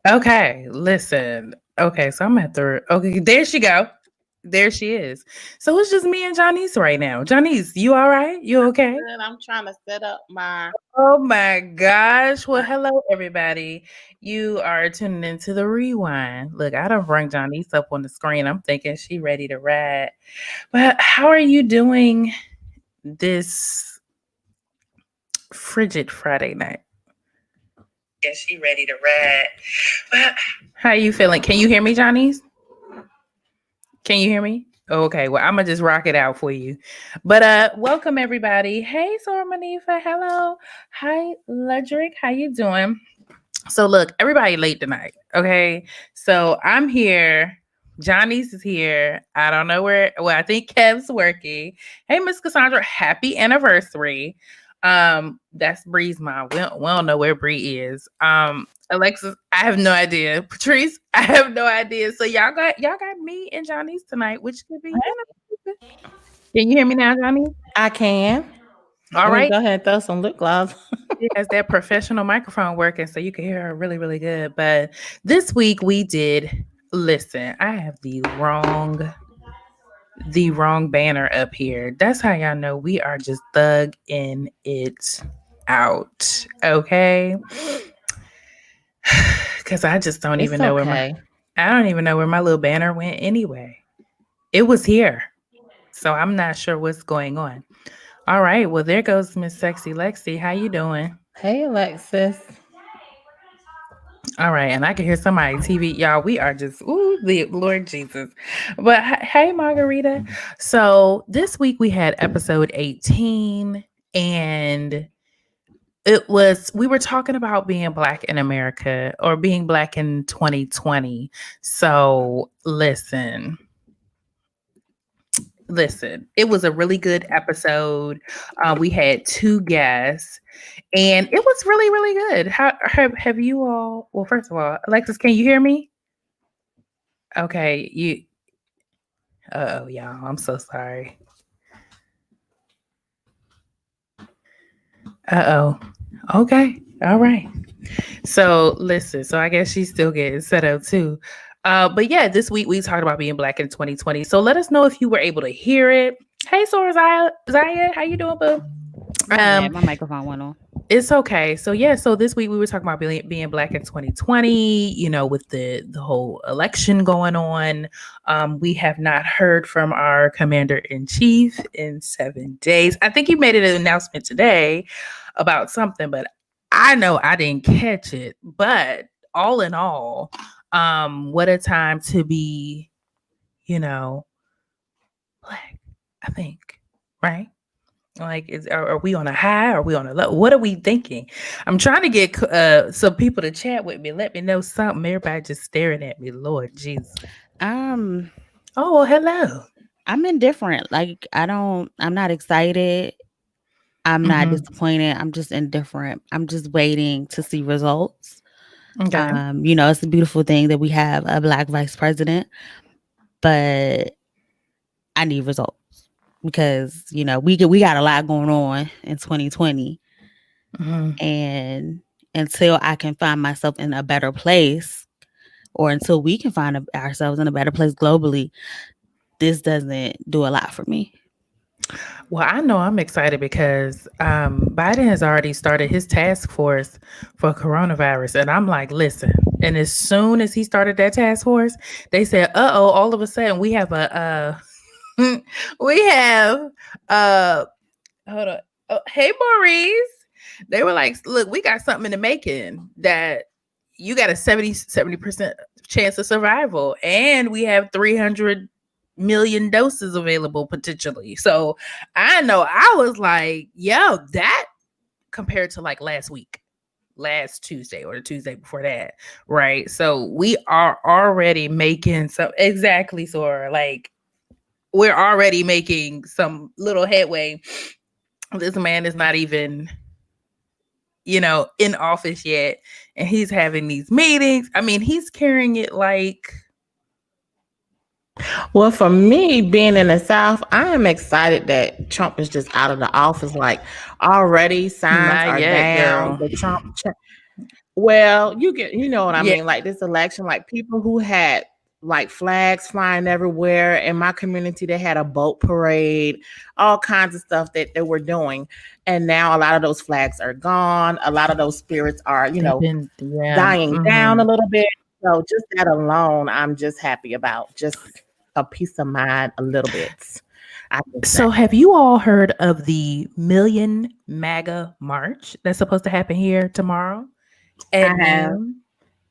Okay, listen. Okay, so I'm at the. Okay, there she go. There she is. So it's just me and Janice right now. Janice, you all right? You okay? Good. I'm trying to set up my. Oh my gosh. Well, hello everybody. You are tuning into the rewind. Look, I don't bring Janice up on the screen. I'm thinking she ready to ride. But how are you doing this frigid Friday night? Yeah, she ready to ride. But how you feeling? Can you hear me, Janice? Can you hear me? Okay, well, I'm gonna just rock it out for you. But welcome everybody. Hey Sora Manifa, hello. Hi Ledric, how you doing? So look, everybody late tonight. Okay. So I'm here. Johnny's is here. I don't know where. Well, I think Kev's working. Hey, Miss Cassandra, happy anniversary. That's Bree's mom. We don't know where Bree is. Alexis, I have no idea. Patrice, I have no idea. So y'all got me and Johnny's tonight, which could be, Can you hear me now, Johnny? I can. All Let me right. go ahead and throw some lip gloss. She has that professional microphone working, so you can hear her really, really good. But this week we did listen. I have the wrong banner up here. That's how y'all know we are just thugging it out. Okay. Cause I just don't It's even know okay. I don't even know where my little banner went anyway. It was here. So I'm not sure what's going on. All right. Well, there goes Miss Sexy Lexi. How you doing? Hey, Alexis. All right, and I can hear somebody TV. Y'all, we are just the Lord Jesus. But hey, Margarita. So this week we had episode 18, and we were talking about being black in America or being black in 2020. So listen, it was a really good episode. We had two guests, and it was really, really good. How have you all? Well, first of all, Alexis, can you hear me? Okay, you. Oh, y'all, I'm so sorry. Oh. Okay. All right. So listen. So I guess she's still getting set up too. But yeah, this week we talked about being black in 2020. So let us know if you were able to hear it. Hey, Sora Zaya, how you doing, boo? My bad. My microphone went on. It's okay. So yeah, so this week we were talking about being black in 2020, with the whole election going on. We have not heard from our commander in chief in 7 days. I think he made an announcement today about something, but I know I didn't catch it. But all in all, what a time to be, black, I think, right? Like, are we on a high? Are we on a low? What are we thinking? I'm trying to get some people to chat with me. Let me know something. Everybody just staring at me. Lord Jesus. Um, Oh, well, hello. I'm indifferent. I'm not excited. I'm not Mhm. disappointed. I'm just indifferent. I'm just waiting to see results. Okay. It's a beautiful thing that we have a black vice president, but I need results because we got a lot going on in 2020, Mhm. and until I can find myself in a better place, or until we can find ourselves in a better place globally, this doesn't do a lot for me. Well, I know I'm excited because Biden has already started his task force for coronavirus. And I'm like, listen. And as soon as he started that task force, they said, all of a sudden we have we have, uh, hold on. Oh, hey, Maurice. They were like, look, we got something in the making that you got a 70% chance of survival. And we have 300 million doses available potentially. So I know I was like, yo, that compared to like last Tuesday or the Tuesday before that, right? So we are already making some exactly, Sora, like we're already making some little headway. This man is not even, in office yet, and he's having these meetings. I mean, he's carrying it like. Well, for me, being in the South, I am excited that Trump is just out of the office. Like already, signs Not are yet, down. girl. The Trump Well, you know what I Yeah. mean, like this election, like people who had like flags flying everywhere. In my community, they had a boat parade, all kinds of stuff that they were doing. And now a lot of those flags are gone. A lot of those spirits are, They've been, yeah. dying down a little bit. So just that alone, I'm just happy about. Just a peace of mind a little bit. So have you all heard of the Million MAGA March that's supposed to happen here tomorrow at I have. noon?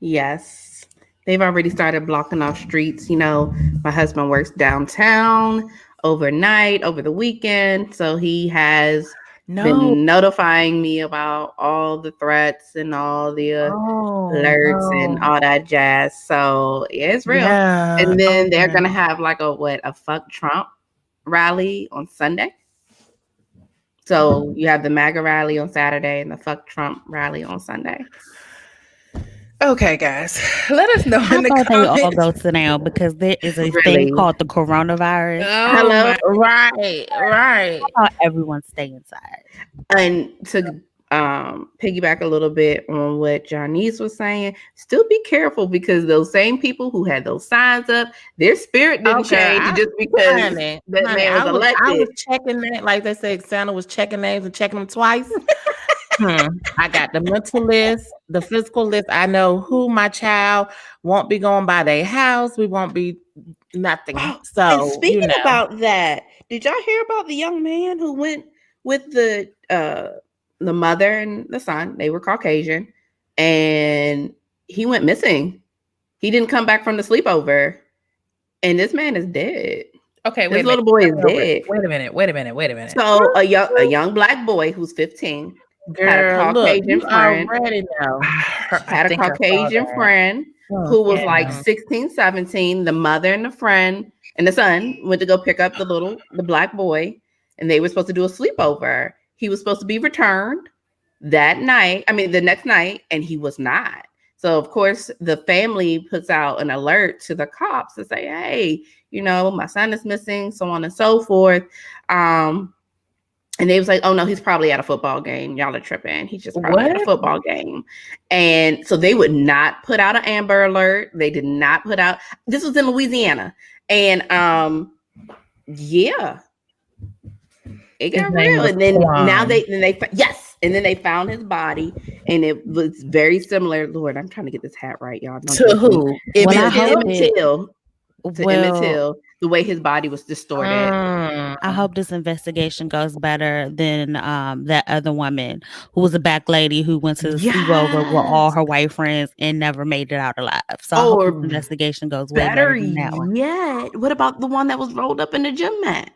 Yes. They've already started blocking off streets. You know, my husband works downtown overnight, over the weekend. So he has No. been notifying me about all the threats and all the alerts and all that jazz. So yeah, it's real. Yeah. And then they're okay. gonna have like a fuck Trump rally on Sunday. So you have the MAGA rally on Saturday and the fuck Trump rally on Sunday. Okay, guys, let us know How in the about they all comments. go sit down because there is a Really? thing called the coronavirus. Oh, Hello? Right. How about everyone stay inside? And to piggyback a little bit on what Janice was saying, still be careful because those same people who had those signs up, their spirit didn't change just because Honey, that man was I elected. was checking that, like they said, Santa was checking names and checking them twice. I got the mental list, the physical list. I know who my child won't be going by their house. We won't be nothing. So, And speaking about that, did y'all hear about the young man who went with the mother and the son? They were Caucasian, and he went missing. He didn't come back from the sleepover, and this man is dead. Okay, This little boy is dead. Wait a minute. So a young black boy who's 15 had a girl, look, Caucasian you friend. already know. Had a Caucasian friend who was like 16, 17. The mother and the friend and the son went to go pick up the black boy, and they were supposed to do a sleepover. He was supposed to be returned the next night, and he was not. So of course the family puts out an alert to the cops to say, hey, my son is missing, so on and so forth. And they was like, oh no, he's probably at a football game. Y'all are tripping. He's just probably at a football game. And so they would not put out an Amber Alert. They did not put out. This was in Louisiana. And yeah, it got real. And then and then they found his body, and it was very similar. Lord, I'm trying to get this hat right, y'all. To who? Emmett Till. Emmett Till. The way his body was distorted. I hope this investigation goes better than that other woman who was a black lady who went to the sleepover with all her white friends and never made it out alive. So I hope this investigation goes way better than that one. Yeah. What about the one that was rolled up in the gym mat?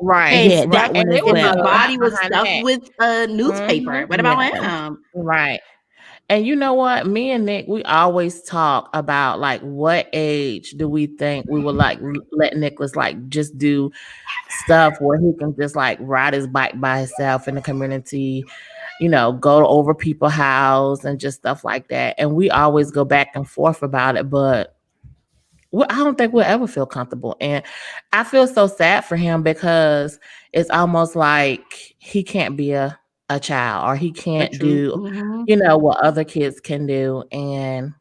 Right. Yeah, that one as well. The body was stuffed with a newspaper. What about him? Right. And you know what? Me and Nick, we always talk about like what age do we think we would like let Nicholas like just do stuff where he can just like ride his bike by himself in the community, go over people's house and just stuff like that. And we always go back and forth about it, but I don't think we'll ever feel comfortable. And I feel so sad for him because it's almost like he can't be a child, or he can't do what other kids can do, and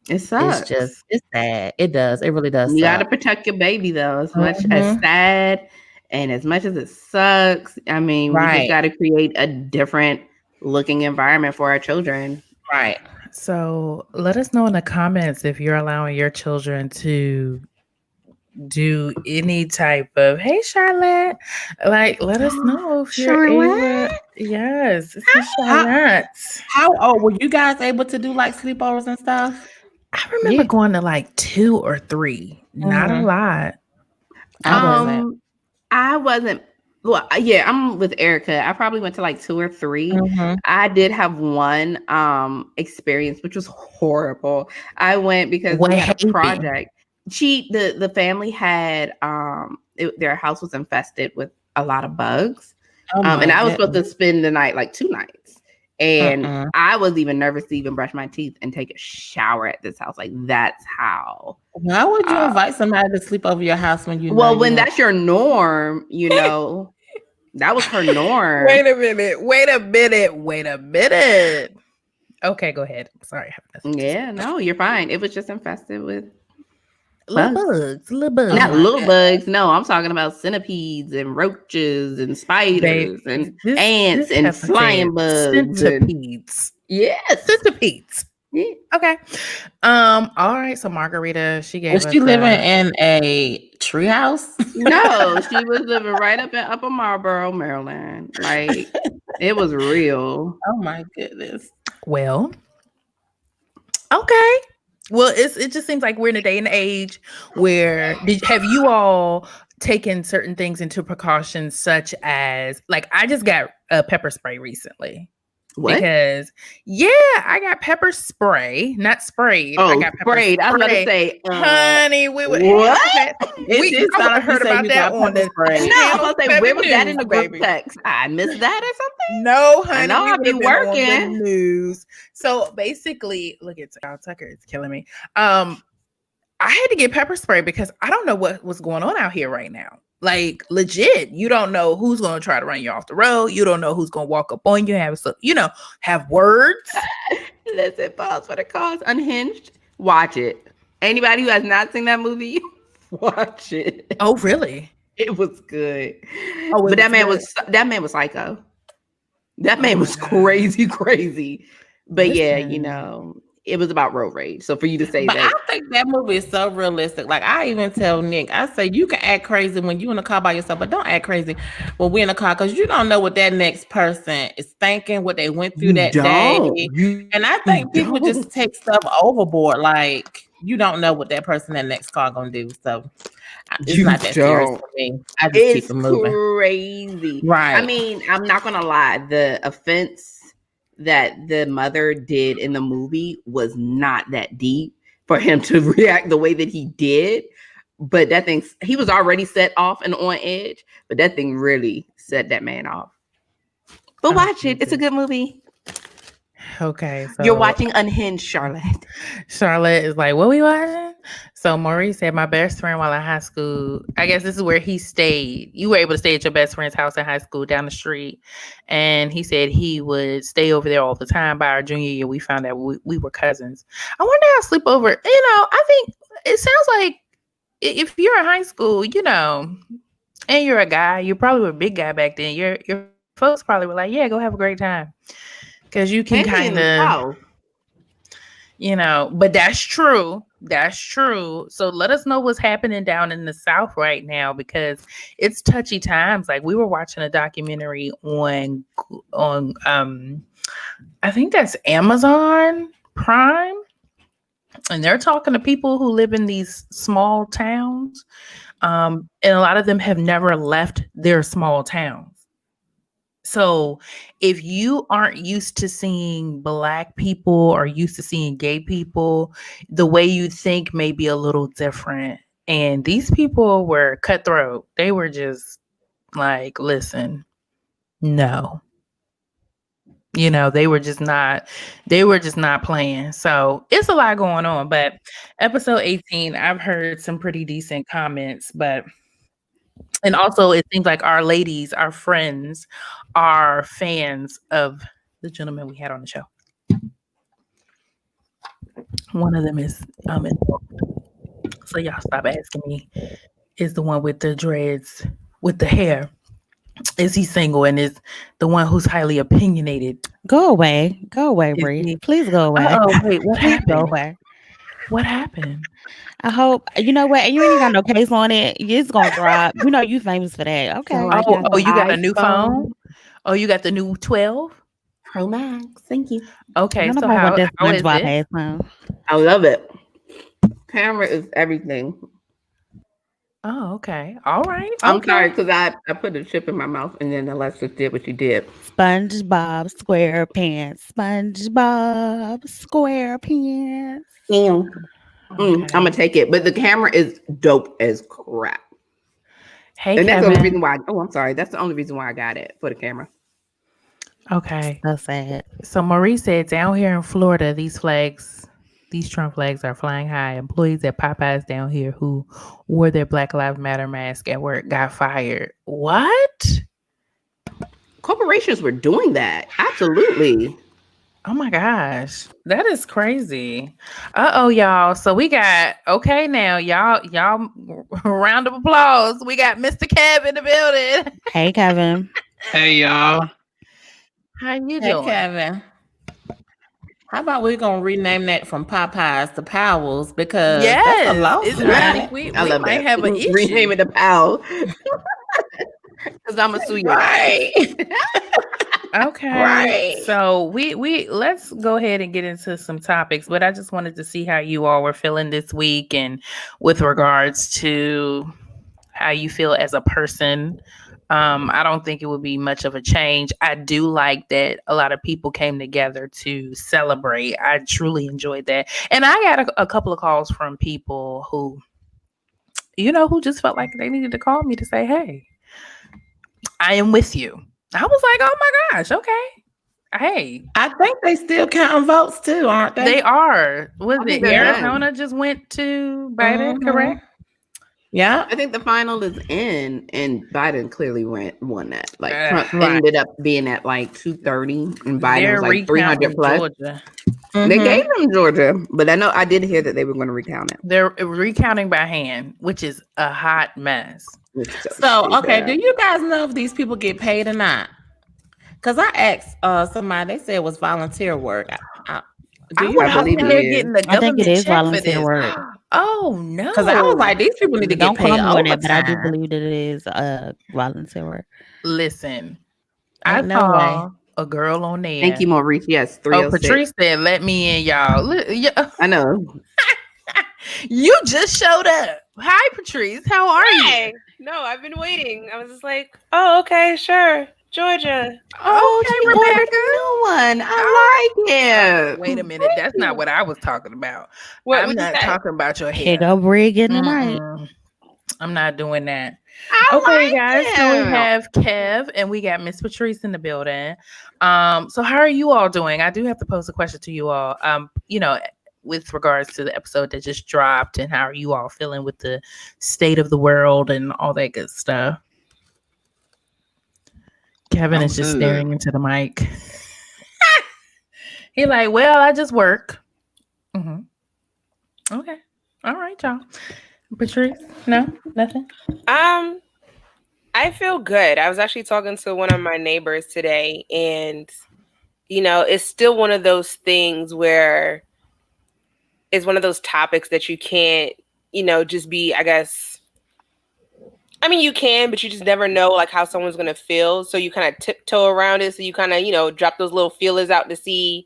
it sucks. It's sad. It does. It really does. You got to protect your baby though, as much as sad and as much as it sucks. I mean, we just got to create a different looking environment for our children. Right. So let us know in the comments if you're allowing your children to do any type of, hey Charlotte, like let us know if you're able. Yes, it's Charlotte. How old were you guys able to do like sleepovers and stuff? I remember going to like 2 or 3, not a lot. I wasn't. Well, yeah, I'm with Erica. I probably went to like 2 or 3. I did have one experience, which was horrible. I went because we had a project. The family had their house was infested with a lot of bugs, and I was supposed to spend the night, like 2 nights, and I was even nervous to even brush my teeth and take a shower at this house. Like that's how. Why would you invite somebody to sleep over your house when you? Well, when that's your norm, that was her norm. Wait a minute. Okay, go ahead. Sorry, I have nothing to say. Yeah, no, you're fine. It was just infested with Little bugs. bugs. Not little God. bugs. No, I'm talking about centipedes and roaches and spiders and ants and flying bugs centipedes. Yes. Centipedes. Yeah. Okay. All right. So Margarita, she gave Was us she living in a treehouse? No, she was living right up in Upper Marlboro, Maryland. Like it was real. Oh my goodness. Well, okay. Well, it just seems like we're in a day and age where have you all taken certain things into precautions, such as like I just got a pepper spray recently. What? Because I got pepper spray, not sprayed. Oh, I got pepper sprayed. I was about to say, honey, we would what? I heard about that on the spray. No, I was about to say, where was that in the group baby? text? I missed that or something. No, honey, I know I'll be working. On the news. So basically, look at Tucker. It's killing me. I had to get pepper spray because I don't know what was going on out here right now. Like legit, you don't know who's going to try to run you off the road. You don't know who's going to walk up on you, have words. Listen, pause for the cause. Unhinged. Watch it. Anybody who has not seen that movie, watch it. Oh, really? It was good. Oh, but that man was psycho. That man was crazy. But listen. it was about road rage. So for you to say but that, I think that movie is so realistic. Like I even tell Nick, I say you can act crazy when you in a car by yourself, but don't act crazy when we're in a car because you don't know what that next person is thinking, what they went through that day. And I think people just take stuff overboard. Like you don't know what that person in that next car gonna do. So it's not that serious for me. I just keep it moving. Crazy, right? I mean, I'm not gonna lie. The offense that the mother did in the movie was not that deep for him to react the way that he did. But that thing, he was already set off and on edge, but that thing really set that man off. But watch it. It's a good movie. Okay. So you're watching Unhinged, Charlotte. Charlotte is like, what we watching? So Maurice said, my best friend while in high school, I guess this is where he stayed. You were able to stay at your best friend's house in high school down the street. And he said he would stay over there all the time. By our junior year, we found out we were cousins. I wonder how sleepover, I think it sounds like if you're in high school, and you're a guy, you probably were a big guy back then. Your folks probably were like, yeah, go have a great time. Because you can kind of, but that's true. That's true. So let us know what's happening down in the South right now because it's touchy times. Like we were watching a documentary on I think that's Amazon Prime, and they're talking to people who live in these small towns, and a lot of them have never left their small towns. So if you aren't used to seeing Black people or used to seeing gay people, the way you think may be a little different. And these people were cutthroat. They were just like, listen, no. They were just not playing. So it's a lot going on. But episode 18, I've heard some pretty decent comments, and also it seems like our ladies, our friends, are fans of the gentleman we had on the show. One of them is so y'all stop asking me, is the one with the dreads, with the hair, is he single? And is the one who's highly opinionated. Go away, Bree. Please go away. Oh wait, what happened? Go away. What happened? I hope you know what. You ain't got no case on it. It's gonna drop. You famous for that. Okay. Oh, you got a new phone? Oh, you got the new 12 Pro Max. Thank you. Okay, so how is it? I love it. Camera is everything. Oh, okay. All right. I'm sorry because I put a chip in my mouth and then Alexis did what she did. SpongeBob SquarePants. SpongeBob SquarePants. Damn. Okay. I'm gonna take it, but the camera is dope as crap. Hey, and that's Kevin. the only reason why. Oh, I'm sorry. That's the only reason why I got it for the camera. Okay. So sad. So Marie said, down here in Florida, these Trump flags are flying high. Employees at Popeyes down here who wore their Black Lives Matter mask at work got fired. What? Corporations were doing that. Absolutely. Oh my gosh. That is crazy. Uh-oh, y'all. So we got now, y'all round of applause. We got Mr. Kev in the building. Hey, Kevin. Hey y'all. How you Hey, doing? Kevin. How about we're gonna rename that from Popeyes to Powell's because that's a low I right? think we I love might that. have an issue. Rename it to Pal. Because I'm a sue you. Right. Okay. Right. So we let's go ahead and get into some topics, but I just wanted to see how you all were feeling this week and with regards to how you feel as a person. I don't think it would be much of a change. I do like that a lot of people came together to celebrate. I truly enjoyed that. And I got a couple of calls from people who, who just felt like they needed to call me to say, hey, I am with you. I was like, oh my gosh, okay. Hey. I think they still counting votes too, aren't they? They are. Was I it think they're Arizona just went to Biden, correct? Yeah. I think the final is in, and Biden clearly won that. Like Trump Right. ended up being at like 230, and Biden They're was like 300 plus. Georgia. They gave them Georgia, but I did hear that they were going to recount it. They're recounting by hand, which is a hot mess. So okay, do you guys know if these people get paid or not? Because I asked somebody, they said it was volunteer work. Do you I believe it is. getting the I think it government is check for volunteer this. work. Oh no! Because I was like, these people need to Don't get paid quote me on that, but I do overtime. believe that it is volunteer work. Listen, Ain't I no saw a girl on there. Thank you, Maurice. Yes, 306. Patrice said, "Let me in, y'all." I know. You just showed up. Hi, Patrice. How are you? No, I've been waiting. I was just like, oh, okay, sure. Georgia. Oh, Okay, she Rebecca. ordered a new one. I like it. Wait a minute. That's not what I was talking about. What I'm would you not say? talking about your hair. Here go Brig in tonight. I'm not doing that. I Okay, like guys. it. So we have Kev and we got Miss Patrice in the building. So how are you all doing? I do have to pose a question to you all. With regards to the episode that just dropped, and how are you all feeling with the state of the world and all that good stuff? Kevin is just staring into the mic. He like, well, I just work. Okay. All right, y'all. Patrice? No? Nothing? I feel good. I was actually talking to one of my neighbors today, and it's still one of those things where it's one of those topics that you can't, just be, I guess. I mean, you can, but you just never know like how someone's gonna feel. So you kind of tiptoe around it. So you kind of, drop those little feelers out to see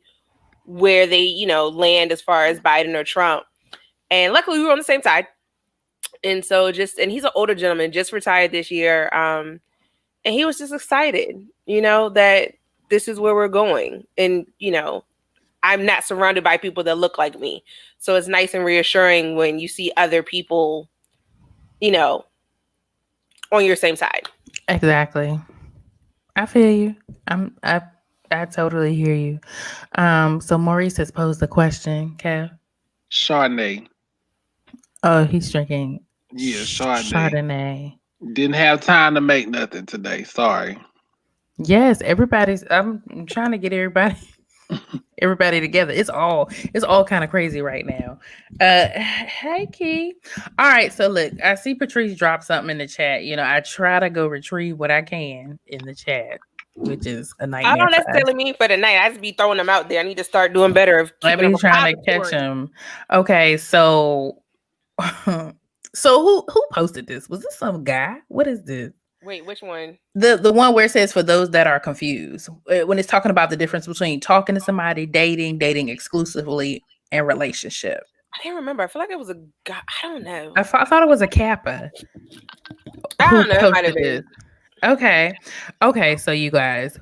where they, land as far as Biden or Trump. And luckily we were on the same side. And so and he's an older gentleman, just retired this year. And he was just excited, that this is where we're going. And, I'm not surrounded by people that look like me. So it's nice and reassuring when you see other people, on your same side. Exactly. I feel you. I totally hear you. So Maurice has posed a question, Kev. Chardonnay. Oh, he's drinking. Yeah, Chardonnay. Chardonnay. Didn't have time to make nothing today. Sorry. Yes, I'm trying to get everybody together. It's all kind of crazy right now. Hey Key. All right, so look, I see Patrice drop something in the chat. I try to go retrieve what I can in the chat, which is a nightmare. I don't necessarily mean for the night. I just be throwing them out there. I need to start doing better of keeping them trying to catch them. Okay, so so who posted this? Was this some guy? What is this? Wait, which one? The one where it says for those that are confused, when it's talking about the difference between talking to somebody, dating exclusively, and relationship. I can't remember. I feel like it was a guy. I don't know. I thought it was a Kappa. I don't know. It might have been. Okay. So you guys,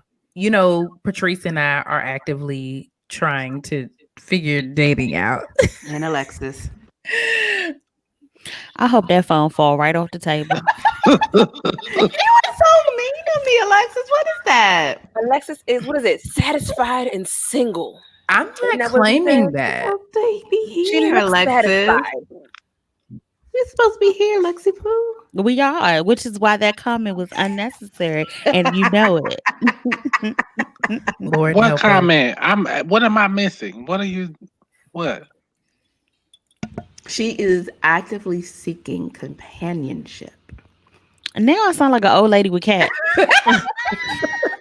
Patrice and I are actively trying to figure dating out. And Alexis. I hope that phone fall right off the table. You were so mean to me, Alexis. What is that? Alexis is, what is it? Satisfied and single. I'm not claiming that. Baby, She looks Alexis. satisfied. We're supposed to be here, Lexi Pooh. We are, which is why that comment was unnecessary, and you know it. Lord What help us. comment? What am I missing? What are you? What? She is actively seeking companionship. Now I sound like an old lady with cat.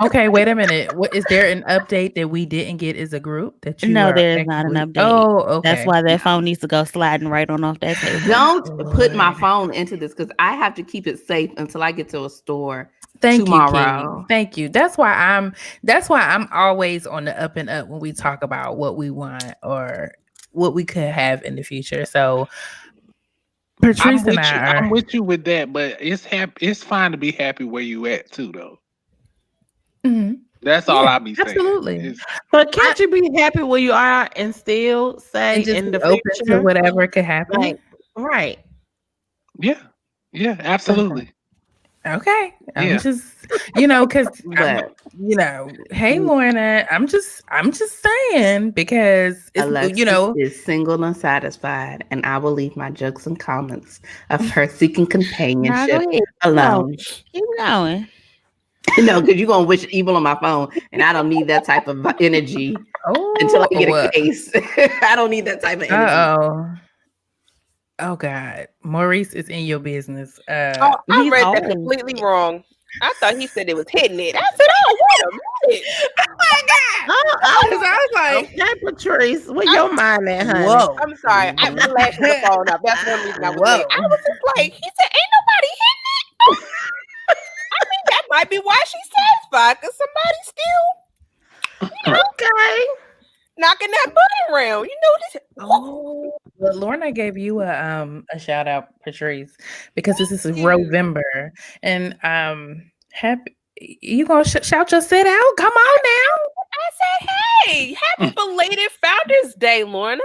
Okay, wait a minute. What is there an update that we didn't get as a group that you No, are there is not an actively- update. Oh, okay. That's why that phone needs to go sliding right on off that table. Don't put my Lord. phone into this because I have to keep it safe until I get to a store Thank you, tomorrow. King. Thank you. That's why I'm always on the up and up when we talk about what we want or what we could have in the future. So Patrice and I are I'm with you with that, but it's fine to be happy where you at too, though. Mhm. That's all Yeah, I be saying. absolutely. But can't you be happy where you are and still say And just in be the open future? to whatever could happen. Like, right. Yeah, absolutely. Okay. I'm Yeah. just, because But hey Lorna, I'm just saying because it's Alexis is single and satisfied, and I will leave my jokes and comments of her seeking companionship alone. Keep going. No, because you're gonna wish evil on my phone, and I don't need that type of energy until I get a case. I don't need that type of energy. Oh God, Maurice is in your business. I read that completely wrong. I thought he said it was hitting it. I said, "Oh, wait a minute! Oh my God!" I was like, "Okay, Patrice, where your mind at, honey?" Whoa! I'm sorry. I flashed the phone up. That's one reason I was late. I was just like, he said, "Ain't nobody hitting it." I mean, that might be why she's satisfied because somebody's still, Okay, knocking that button around. This. Oh, well, Lorna gave you a shout out, Patrice, because this is November, and happy. You gonna shout your sit out? Come on now! I said, "Hey, happy belated Founders Day, Lorna."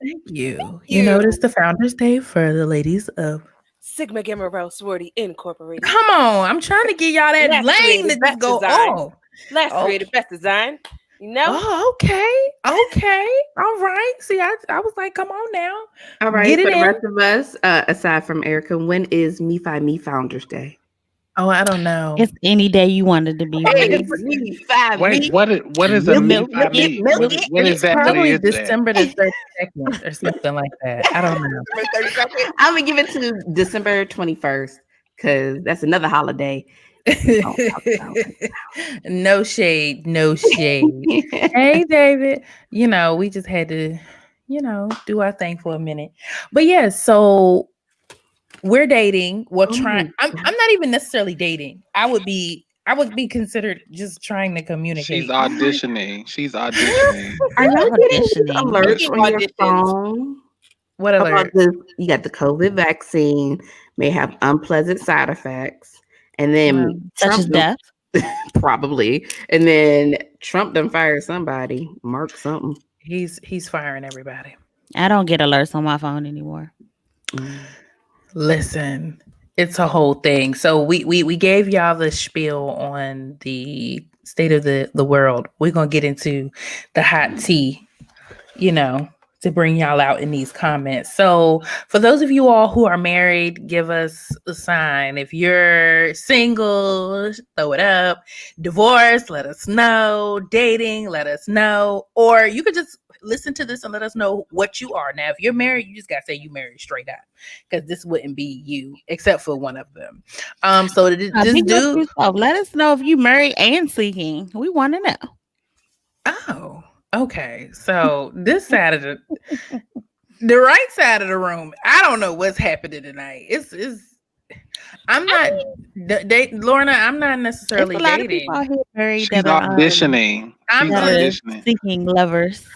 Thank you. You know, it's the Founders Day for the ladies of Sigma Gamma Rho Sorority Incorporated. Come on, I'm trying to get y'all that lane to just go off. Last created best design. Oh, okay. All right. See, I was like, come on now. All right, for the rest of us, aside from Erica, when is Me Founders Day? Oh, I don't know. It's any day you wanted to be. Wait, what is a Me? What is that? Probably December the 32nd or something like that. I don't know. I'm gonna give it to December 21st because that's another holiday. No shade. Hey, David. We just had to, do our thing for a minute. But yeah, so we're dating. I'm not even necessarily dating. I would be considered just trying to communicate. She's auditioning. Are y'all getting alerts on your phone? What alert? You got the COVID vaccine, may have unpleasant side effects, and then such as death. Probably. And then Trump done fired somebody. Mark something. He's firing everybody. I don't get alerts on my phone anymore. Listen, it's a whole thing. So we gave y'all the spiel on the state of the world. We're gonna get into the hot tea, to bring y'all out in these comments. So for those of you all who are married, give us a sign. If you're single, throw it up. Divorced, let us know. Dating, let us know. Or you could just listen to this and let us know what you are. Now, if you're married, you just gotta say you married straight up, because this wouldn't be you, except for one of them. So this dude, let us know if you married and seeking. We want to know. Oh, okay. So this side of the right side of the room, I don't know what's happening tonight. I'm not Lorna. I'm not necessarily dating. She's auditioning. I'm auditioning. Seeking lovers.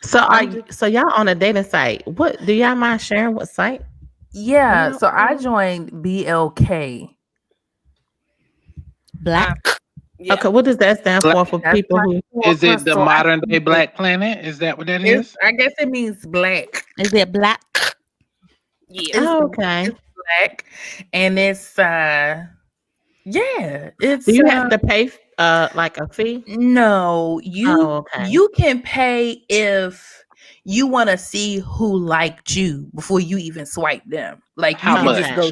So y'all on a dating site? What do y'all mind sharing? What site? Yeah. So I joined BLK. Black. Yeah. Okay, what does that stand for people who? Is it the modern day Black Planet? Is that what that is? I guess it means black. Is it black? Yeah. Okay. It's black, and it's it's. Do you have to pay like a fee? No, you can pay if you want to see who liked you before you even swipe them. Like How much? Just go.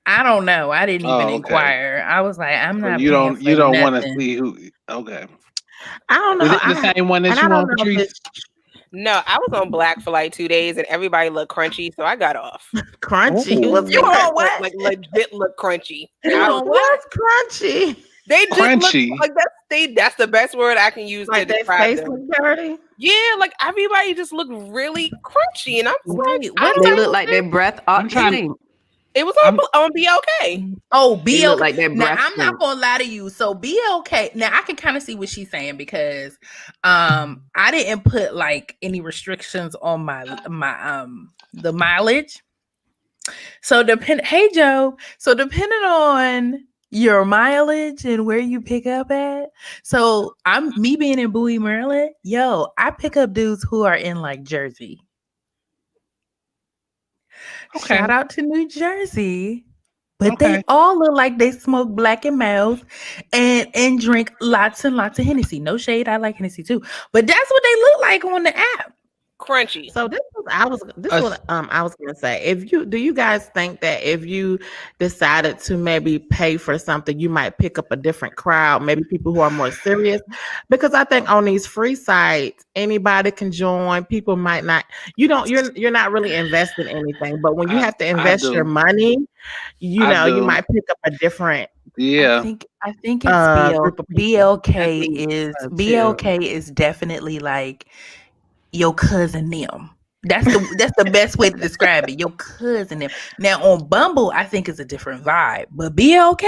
I don't know. I didn't even inquire. I was like, I'm not. You don't want to see who. Okay. I don't know. Is it the same one that you want, Patrice? No, I was on Black for like 2 days and everybody looked crunchy, so I got off. Crunchy? You on what? Like legit look crunchy. What's crunchy? They just crunchy. Look like that's the best word I can use like to describe them. Look dirty? Yeah, like everybody just looked really crunchy, and I'm like, they look like their breath. It was on BLK. Oh, BLK. Like their breath. Now I'm not gonna lie to you. So BLK. Now I can kind of see what she's saying because I didn't put like any restrictions on my the mileage. So hey Joe. So depending on your mileage and where you pick up at. So me being in Bowie, Maryland. Yo, I pick up dudes who are in like Jersey. Okay. Shout out to New Jersey. But they all look like they smoke Black and Milds and drink lots and lots of Hennessy. No shade, I like Hennessy too. But that's what they look like on the app. Crunchy. So I was gonna say, do you guys think that if you decided to maybe pay for something, you might pick up a different crowd, maybe people who are more serious? Because I think on these free sites, anybody can join. People might not. You're not really investing in anything, but when you have to invest your money, you might pick up a different. Yeah, I think it's BLK is definitely like your cousin them. That's the best way to describe it. Your cousin them. Now on Bumble, I think it's a different vibe, but BLK,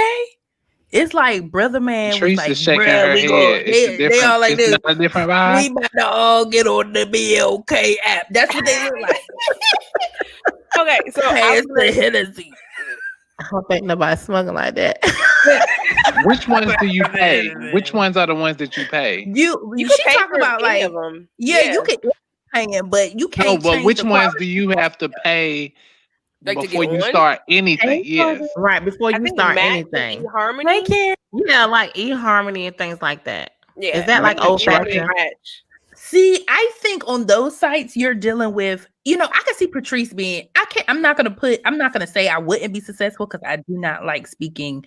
it's like brother man. Patrice is shaking her head. They all like this. Not a different vibe. We about to all get on the BLK app. That's what they look like. Okay, so pass the Hennessy. I don't think nobody's smoking like that. Which ones do you pay? Which ones are the ones that you pay? You can talk about like of them. Yeah, you can pay, but you can't. No, but which ones do you have to pay before you start anything? Yes, right before you start anything. eHarmony, like eHarmony and things like that. Yeah, is that like old fashioned? See, I think on those sites you're dealing with, I can see Patrice being, I'm not going to say I wouldn't be successful because I do not like speaking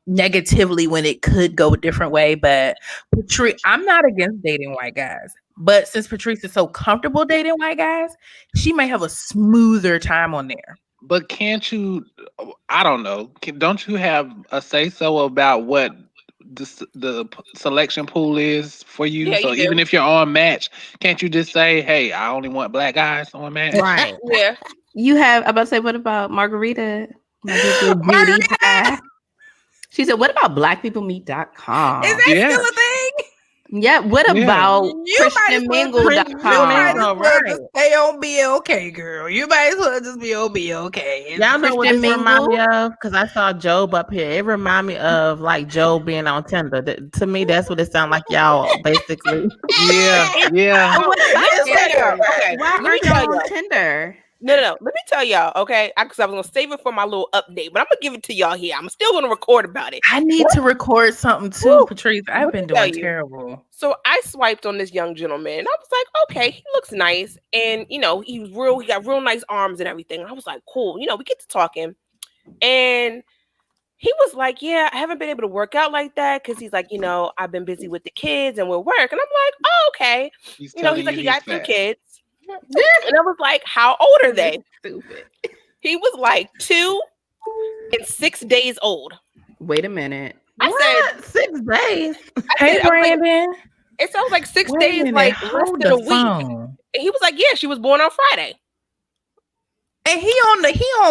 negatively when it could go a different way. But Patrice, I'm not against dating white guys. But since Patrice is so comfortable dating white guys, she may have a smoother time on there. But can't you, I don't know, don't you have a say-so about what the selection pool is for you? Yeah, so even if you're on Match, can't you just say, hey, I only want black guys on Match? Right. Yeah. You have, I'm about to say, what about Margarita? Margarita. She said, what about blackpeoplemeet.com? Is that still a thing? Yeah, what about ChristianMingle.com? Right. Stay on BLK, girl. You might as well just be on BLK. Y'all know what this remind me of? Because I saw Job up here. It remind me of like Job being on Tinder. To me, that's what it sounds like, y'all, basically. Yeah. Why are you on Tinder? No. Let me tell y'all, okay? Because I was going to save it for my little update, but I'm going to give it to y'all here. I'm still going to record about it. I need to record something too, Patrice. I've been doing terrible. So I swiped on this young gentleman, and I was like, okay, he looks nice. And, he got real nice arms and everything. I was like, cool. We get to talking. And he was like, yeah, I haven't been able to work out like that because he's like, I've been busy with the kids and with work. And I'm like, oh, okay. He's like, he got 2 kids. And I was like, how old are they? Stupid. He was like 2 and 6 days old. Wait a minute. I said 6 days. Hey, Brandon. It sounds like 6 days, like less than a week. And he was like, yeah, she was born on Friday. And he on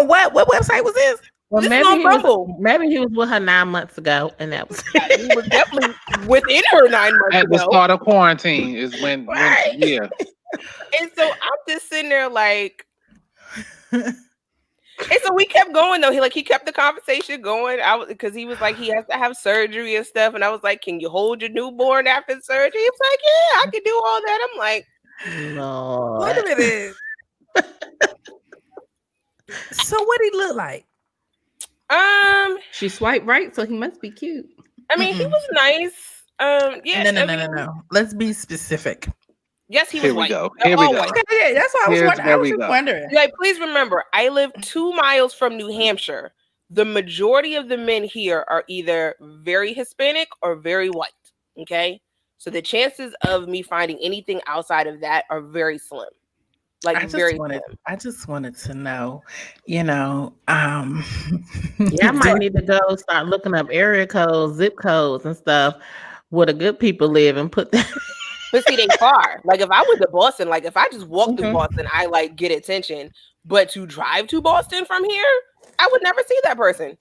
what? What website was this? Well, maybe he was with her 9 months ago, and that was he was definitely within her 9 months at ago. the start of quarantine is when yeah. And so I'm just sitting there like, and so we kept going though. He kept the conversation going. Because he was like, he has to have surgery and stuff. And I was like, can you hold your newborn after surgery? He was like, yeah, I can do all that. I'm like, no. Wait a minute. So what did he look like? She swiped right, so he must be cute. I mean, he was nice. Yeah. No. Let's be specific. Yes, he was Here we white. go. Here we All go. white. Okay, yeah, that's why I was Here's wondering. where I was we just go. wondering. Like, please remember, I live 2 miles from New Hampshire. The majority of the men here are either very Hispanic or very white. Okay, so the chances of me finding anything outside of that are very slim. Like I very just wanted to know, you know, Yeah, I might need to go start looking up area codes, zip codes, and stuff where the good people live and put that. But see, they far. Like if I went to Boston, like if I just walked to Boston, I like get attention. But to drive to Boston from here, I would never see that person.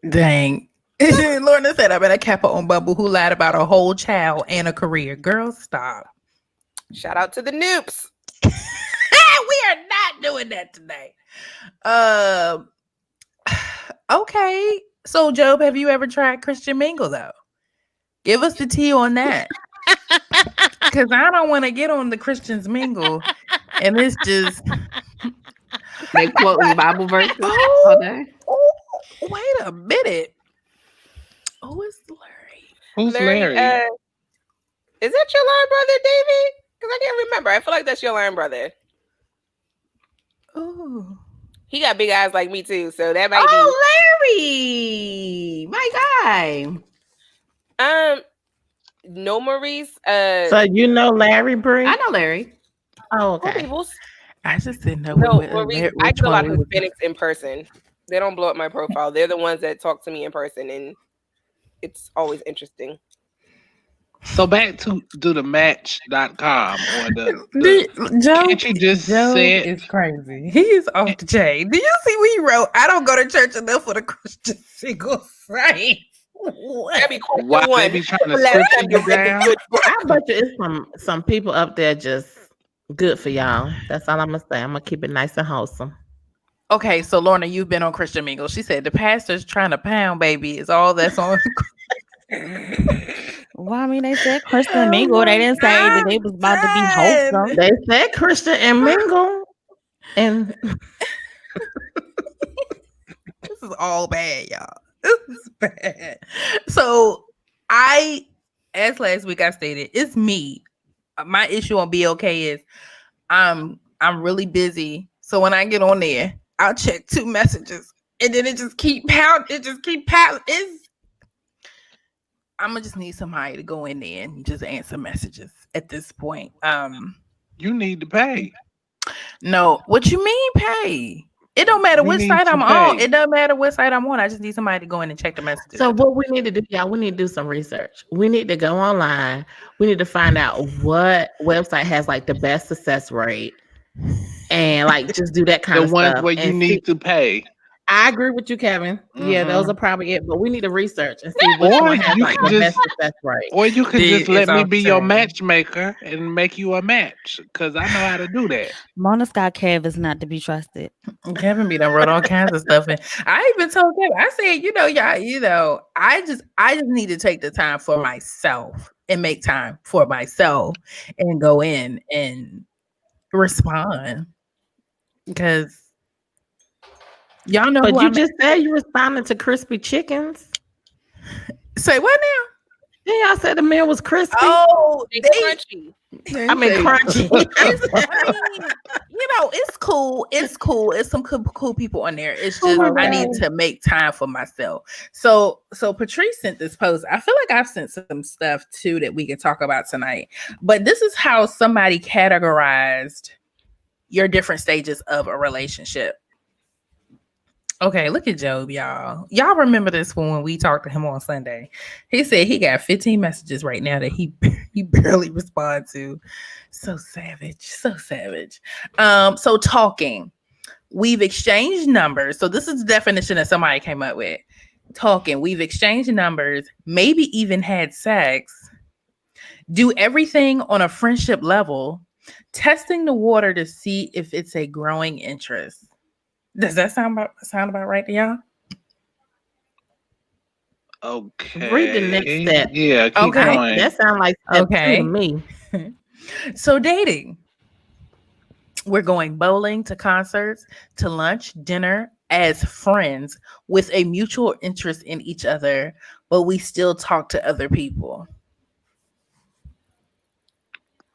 Dang. Lorna said I bet a Kappa on Bumble who lied about a whole child and a career. Girl, stop. Shout out to the noobs. We are not doing that today. Okay. So, Job, have you ever tried Christian Mingle though? Give us the tea on that. Because I don't want to get on the Christians Mingle, and it's just they quoting Bible verses all day. Oh, wait a minute. Oh, it's Larry. Who's Larry? Is that your line brother, David? Because I can't remember. I feel like that's your line brother. Oh, He got big eyes like me too, so that might be. Larry, my guy. No, Maurice. So you know Larry Bree? I know Larry. Oh, okay. I just didn't know. No, Maurice. I get a lot of Hispanics in person. They don't blow up my profile. They're the ones that talk to me in person, and it's always interesting. So back to do the match.com or the Joe. Can't you just Joe say it? is crazy. He is off the chain. Do you see what he wrote? I don't go to church enough for the Christian single saints. Why they be trying to script you down? I bet you it's some people up there just good for y'all. That's all I'm gonna say. I'm gonna keep it nice and wholesome. Okay, so Lorna, you've been on Christian Mingle. She said the pastor's trying to pound baby is all that's on. Well, I mean, they said Christian Mingle. They didn't say that they was about to be wholesome. They said Christian and Mingle, and this is all bad, y'all. This is bad. So as last week I stated, it's me. My issue on BOK is I'm really busy. So when I get on there, I'll check 2 messages and then it just keep pounding. I'm gonna just need somebody to go in there and just answer messages at this point. You need to pay. No, what you mean pay? It don't matter which site I'm on. It doesn't matter what site I'm on. I just need somebody to go in and check the messages. So what we need to do, y'all, we need to do some research. We need to go online. We need to find out what website has like the best success rate, and like just do that kind of stuff. The ones where you need to pay. I agree with you, Kevin. Mm-hmm. Yeah, those are probably it. But we need to research and see which or one has like the best success rate. Or you could just let me be your matchmaker and make you a match, because I know how to do that. Mona Scott Kev is not to be trusted. Kevin be done wrote all kinds of stuff, and I even told Kevin. I said, y'all, I just need to take the time for myself and make time for myself and go in and respond, because y'all know. But you just said you responded to crispy chickens. Say what now? Then y'all said the man was crispy. Oh, crunchy. I mean crunchy. It's cool. It's cool. It's some cool people on there. It's just I need to make time for myself. So Patrice sent this post. I feel like I've sent some stuff too that we can talk about tonight. But this is how somebody categorized your different stages of a relationship. Okay, look at Job, y'all. Y'all remember this when we talked to him on Sunday. He said he got 15 messages right now that he barely responds to. So savage. So talking. We've exchanged numbers. So this is the definition that somebody came up with. Talking. We've exchanged numbers, maybe even had sex. Do everything on a friendship level. Testing the water to see if it's a growing interest. Does that sound about right to y'all? Okay. Read the next step. Yeah, keep going. That sounds like step 2 to me. So dating. We're going bowling, to concerts, to lunch, dinner as friends with a mutual interest in each other, but we still talk to other people.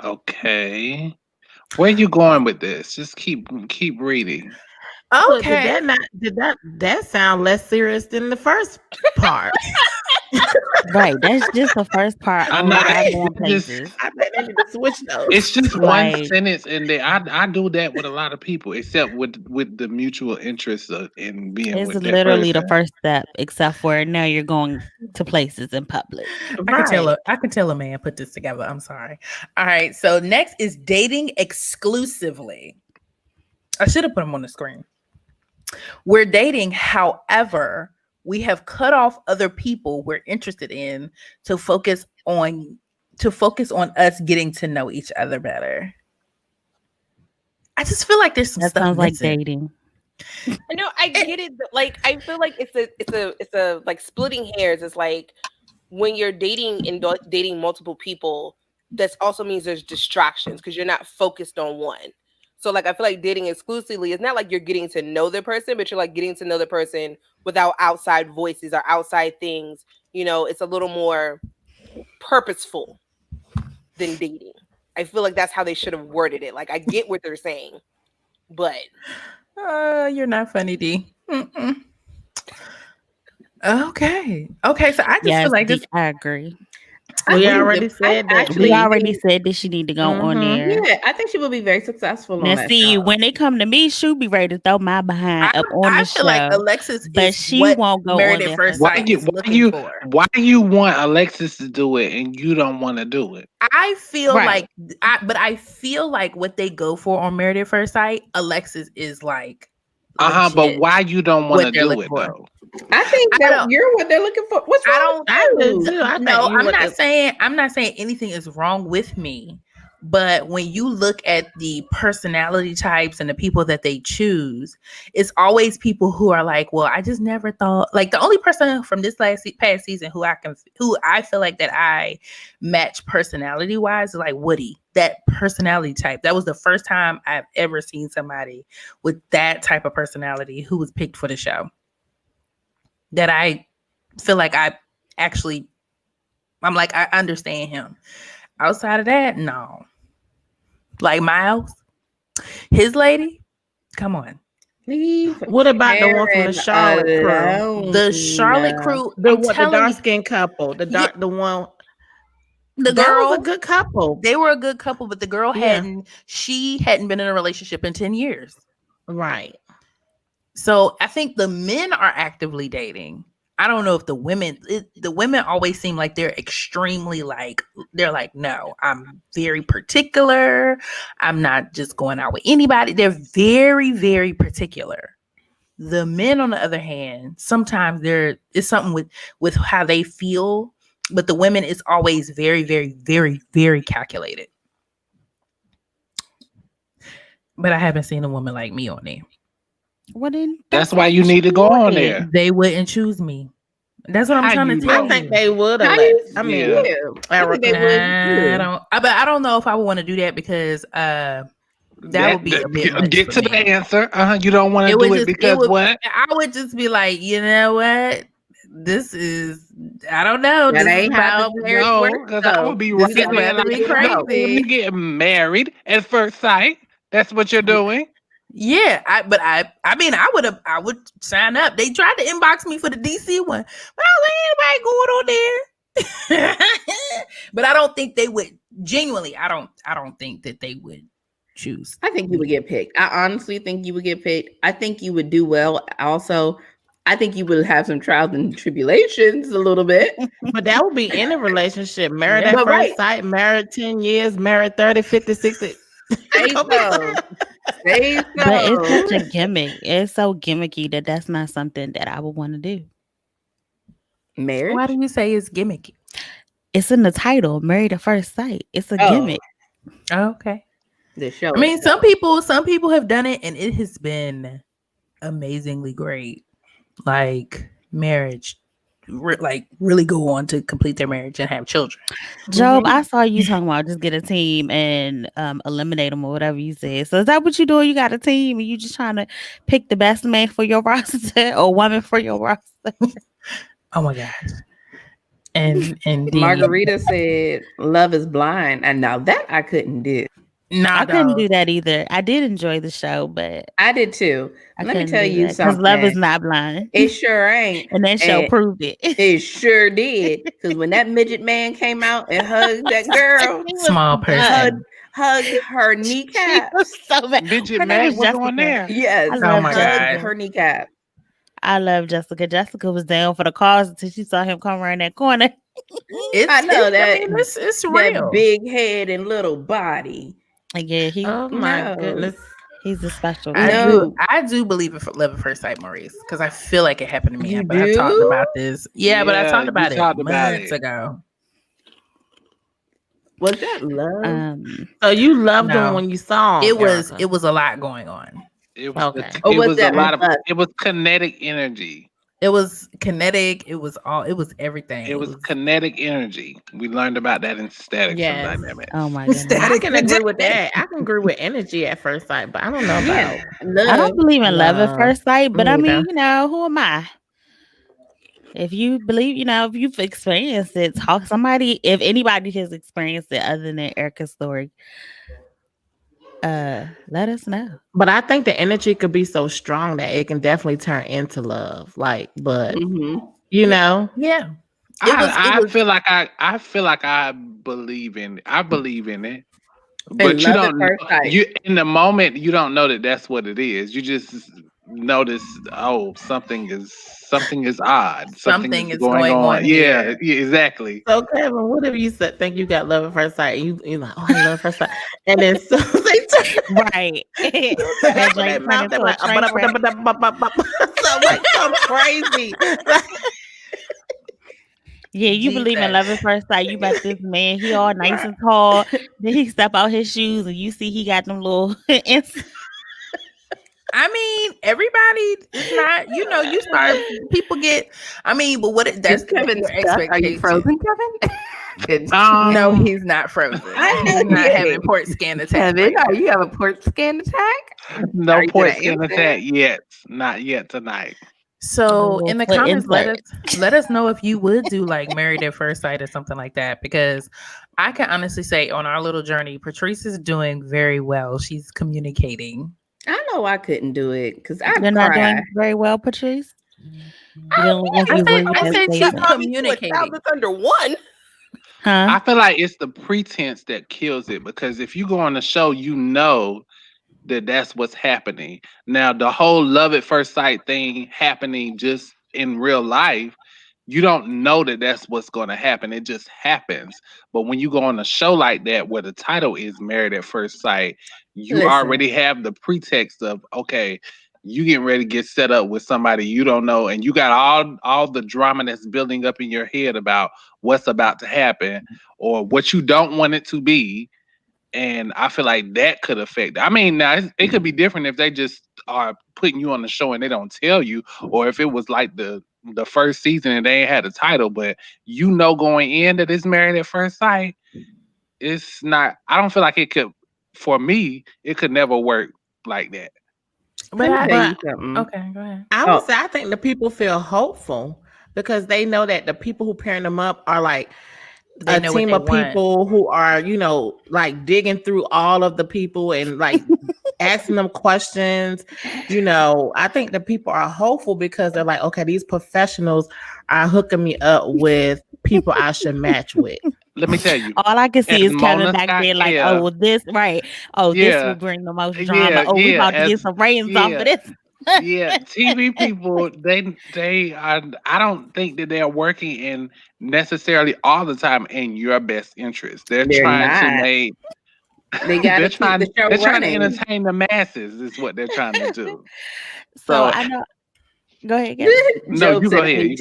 Okay. Where you going with this? Just keep reading. Look, Okay. did that sound less serious than the first part? Right. That's just the first part I'm on not. without It's going just. places. I bet they need to switch those. It's just one Like, sentence in there. I do that with a lot of people, except with the mutual interest in being it's with that literally the person. first step, except for now you're going to places in public. I can tell a man put this together. I'm sorry. All right. So next is dating exclusively. I should have put them on the screen. We're dating, however, we have cut off other people we're interested in to focus on us getting to know each other better. I just feel like there's some That stuff sounds like missing. dating. No, I get it. Like, I feel like it's a like splitting hairs. It's like when you're dating and dating multiple people, that also means there's distractions because you're not focused on one. So like I feel like dating exclusively is not like you're getting to know the person, but you're like getting to know the person without outside voices or outside things. You know, it's a little more purposeful than dating. I feel like that's how they should have worded it. Like I get what they're saying, but You're not funny, D. Mm-mm. Okay. So I just feel like this. I agree. We already said that. We already said that she need to go on there. Yeah, I think she will be very successful on Now, that see, show. when they come to me, she'll be ready to throw my behind up on the I show. feel like Alexis but is she what won't go Married on at there. First Why Sight you is why looking you for. why you want Alexis to do it and you don't want to do it? I feel Right. I feel like what they go for on Married at First Sight, Alexis is like But legit why you don't want to what they're do looking it for. though? I think I that don't- you're what they're looking for. What's I wrong don't. with I you? do too. I think No, you I'm what not the- saying anything is wrong with me. But when you look at the personality types and the people that they choose, it's always people who are like, well, I just never thought, like the only person from this past season who I feel like that I match personality wise is like Woody, that personality type. That was the first time I've ever seen somebody with that type of personality who was picked for the show. That I feel like I'm like, I understand him. Outside of that, no. Like Miles, his lady, come on. What about the one from the Charlotte crew? The Charlotte crew, The dark skinned couple. The one. The That girl was a good couple. They were a good couple, but the girl Yeah. hadn't been in a relationship in 10 years. Right. So I think the men are actively dating. I don't know if the women always seem like they're extremely they're like, no, I'm very particular. I'm not just going out with anybody. They're very, very particular. The men, on the other hand, sometimes it's something with how they feel, but the women is always very, very, very, very calculated. But I haven't seen a woman like me on there. Well, then That's why you need to go on there. They wouldn't choose me. That's what I'm trying to tell you. I think they would have. I mean, Yeah. I think they would. I don't know if I would want to do that because that would be a bit much get for to me. the answer. You don't want to do it because what? I would just be like, you know what? This is, I don't know. That This ain't is how about to marriage No, works. because I would be This right is there about to be like, no, crazy. you get married at first sight. That's what you're doing. Yeah, I would sign up. They tried to inbox me for the DC one, but I was like, anybody going on there? But I don't think they would. Genuinely, I don't think that they would choose. I think you would get picked. I honestly think you would get picked. I think you would do well. Also, I think you would have some trials and tribulations a little bit. But that would be in a relationship. Married at But first sight, married 10 years, married 30, 50, 60. Say so. Say so. But it's such a gimmick. It's so gimmicky that's not something that I would want to do. Marriage? Why do you say it's gimmicky? It's in the title, Married at First Sight. It's a gimmick. Oh, okay. The show. I mean, some people have done it and it has been amazingly great. Like marriage, really go on to complete their marriage and have children. Job, I saw you talking about just get a team and eliminate them or whatever you said. So is that what you doing? You got a team and you just trying to pick the best man for your roster or woman for your roster? Oh my gosh. And Margarita said, "Love is blind," and now that I couldn't do. I couldn't do that either. I did enjoy the show, but I did too. Let me tell you something. Because love is not blind. It sure ain't. And that show proved it. It sure did. Because when that midget man came out and hugged that girl, small person, hugged her kneecaps. So bad. Midget man was on there. Yes. Oh my God. Her kneecap. I love Jessica. Jessica was down for the cause until she saw him come around that corner. I know that. I mean, it's real. That big head and little body. Yeah, oh my goodness. He's a special. I do believe in love at first sight, Maurice, because I feel like it happened to me. But I talked about this. Yeah, but I talked about it months ago. Was that love? So you loved him when you saw him? It was a lot going on. It was a lot of. It was kinetic energy. It was kinetic. It was everything. It was kinetic energy. We learned about that in static dynamics. Oh my goodness. I can agree with that. I can agree with energy at first sight, but I don't know about love. I don't believe in love at first sight, but I mean, who am I? If you believe, if you've experienced it, if anybody has experienced it other than Erica's story, let us know. But I think the energy could be so strong that it can definitely turn into love. Yeah. I feel like I believe in it. I believe in it. But you don't in the moment you don't know that that's what it is. You just notice, something is odd. Something is going on. Yeah, exactly. So Kevin, what if you think you got love at first sight? And you're like, I love at first sight, and then so they turn right. So crazy. Yeah, you believe in love at first sight. You about this man, he all nice and tall. Then he step out his shoes and you see he got them little I mean, everybody is not, you start, people get, but that's Kevin's expectation. Are you frozen, Kevin? No, he's not frozen. He's not having port scan attack. Kevin, you have a port scan attack? No port scan attack yet. Not yet tonight. So in the comments, let us know if you would do like Married at First Sight or something like that, because I can honestly say on our little journey, Patrice is doing very well. She's communicating. I know I couldn't do it because You're not doing very well, Patrice. I said she's communicating. Under one. Huh? I feel like it's the pretense that kills it, because if you go on the show, that's what's happening. Now, the whole love at first sight thing happening just in real life, you don't know that that's what's going to happen. It just happens. But when you go on a show like that, where the title is Married at First Sight, you already have the pretext of, okay, you getting ready to get set up with somebody you don't know, and you got all the drama that's building up in your head about what's about to happen or what you don't want it to be. And I feel like that could affect. I mean, now it could be different if they just are putting you on the show and they don't tell you, or if it was like the first season and they ain't had a title, but going in that it's Married at First Sight. It's not. I don't feel like it could. For me, it could never work like that. Okay, go ahead. I would say I think the people feel hopeful because they know that the people who pairing them up are like a team of people who are, like digging through all of the people and like asking them questions. I think the people are hopeful because they're like, okay, these professionals are hooking me up with people I should match with. Let me tell you. All I can see is Kevin back there like, this, right. This will bring the most drama. We about to get some ratings off of this. Yeah, TV people, I don't think that they're working in necessarily all the time in your best interest. They're trying to trying to entertain the masses is what they're trying to do. So I know. Go ahead. No, you go ahead.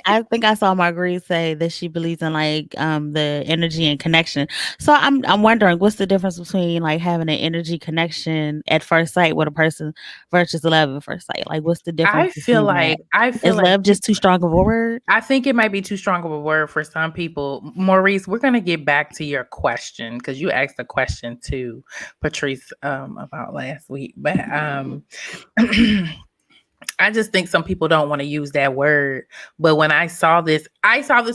I think I saw Marguerite say that she believes in like the energy and connection. So I'm wondering what's the difference between like having an energy connection at first sight with a person versus love at first sight. Like what's the difference? I feel like love just too strong of a word? I think it might be too strong of a word for some people. Maurice, we're gonna get back to your question because you asked a question to Patrice about last week, but I just think some people don't want to use that word. But when I saw this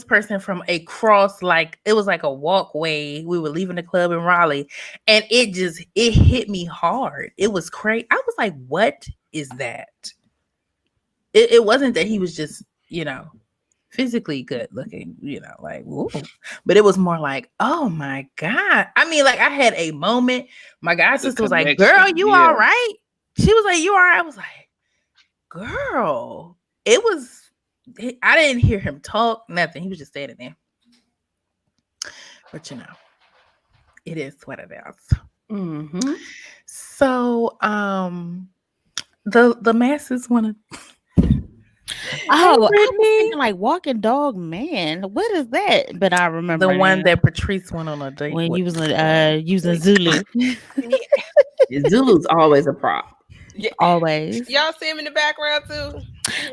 person from across, like it was like a walkway. We were leaving the club in Raleigh, and it hit me hard. It was crazy. I was like, what is that? It wasn't that he was just, physically good looking, like, whoa. But it was more like, oh my God. I mean, like I had a moment. My god sister was like, girl, you all right? She was like, you all right? I was like, girl, I didn't hear him talk, nothing. He was just standing there. But it is what it is. Mm-hmm. So the masses want to I was thinking like Walking Dog Man. What is that? But I remember the one that Patrice went on a date when with. you was using Zulu. Zulu's always a prop. Yeah. Always. Y'all see him in the background too?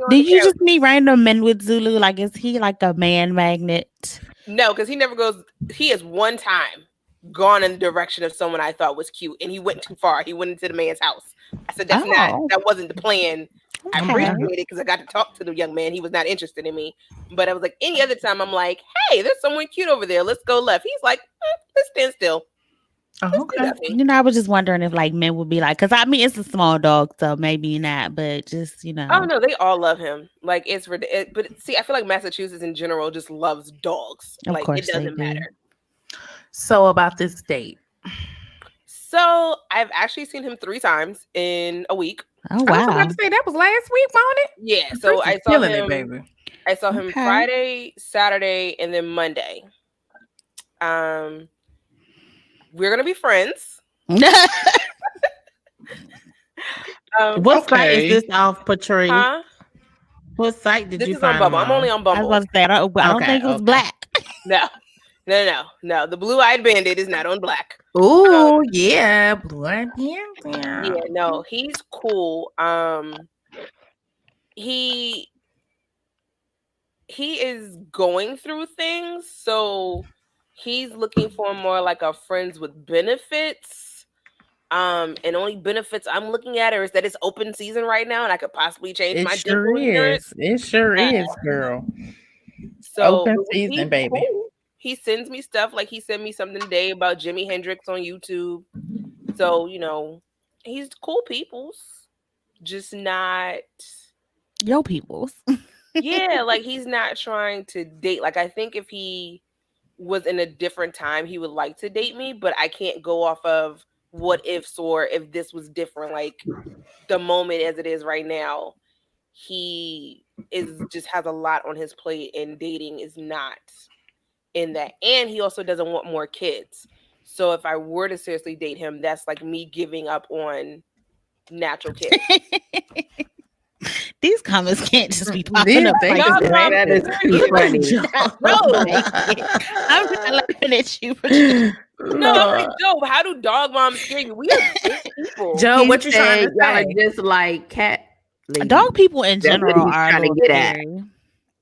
Did you just meet random men with Zulu? Like, is he like a man magnet? No, because he never goes. He has one time gone in the direction of someone I thought was cute, and he went too far. He went into the man's house. I said, that wasn't the plan. I appreciate it because I got to talk to the young man. He was not interested in me. But I was like, any other time, I'm like, hey, there's someone cute over there. Let's go left. He's like, let's stand still. Oh, okay. I was just wondering if like men would be like, because I mean, it's a small dog, so maybe not, but just, Oh, no, they all love him. Like, but see, I feel like Massachusetts in general just loves dogs. Of like, course it doesn't matter. So about this date. So I've actually seen him 3 times in a week. Oh, wow. I was about to say that was last week, wasn't it? Yeah. So I saw him, baby. I saw him Friday, Saturday, and then Monday. We're gonna be friends. What site is this off, Patrice? Huh? What site did you find? On Bumble. I'm only on Bumble. I was about to say, I don't think it was black. No. The blue-eyed bandit is not on black. Oh yeah, blue-eyed bandit. Yeah, no, he's cool. He is going through things, so he's looking for more like a friends with benefits. And only benefits I'm looking at is that it's open season right now, and I could possibly change my dental insurance. It sure is, girl. So open season, baby. Cool. He sends me stuff, like he sent me something today about Jimi Hendrix on YouTube. So, he's cool peoples, just not yo peoples. Yeah, like he's not trying to date. Like I think if he was in a different time, he would like to date me, but I can't go off of what ifs or if this was different. Like the moment as it is right now, he just has a lot on his plate, and dating is not in that. And he also doesn't want more kids. So if I were to seriously date him, that's like me giving up on natural kids. These comments can't just be popping up. That is too funny. I'm not laughing at you. No, I'm like, Joe, how do dog moms scare you? We are big people. Joe, what you trying to say? Y'all are just like cat ladies. Dog people in general are trying to get at.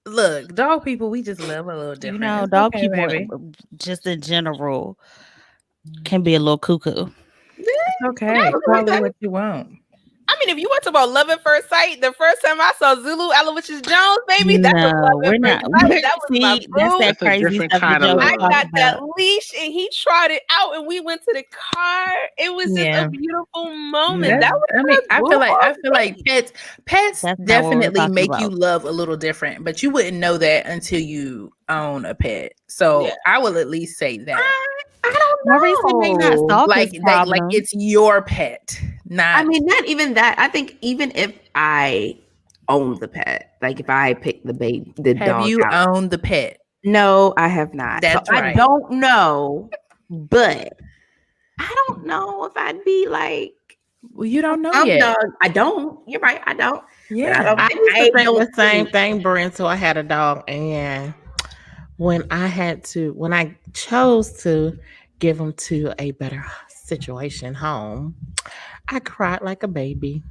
Look, dog people, we just love a little different. Dog people just in general can be a little cuckoo. Okay, probably what you want. I mean, if you want to talk about love at first sight, the first time I saw Zulu Aloysius Jones, baby, that was love at first sight. That was my boo. That's that crazy stuff. I got that leash and he tried it out and we went to the car. It was just a beautiful moment. I feel like pets definitely make you love a little different, but you wouldn't know that until you own a pet. So I will at least say that. I don't know. Like it's your pet. Not even that. I think even if I own the pet, like if I pick the dog. Have you owned the pet? No, I have not. That's right. I don't know, but I don't know if I'd be like. Well, you don't know yet. I don't. You're right. I don't. Yeah, I used to think the same thing, Brent, until I had a dog, and when I chose to give him to a better situation home, I cried like a baby.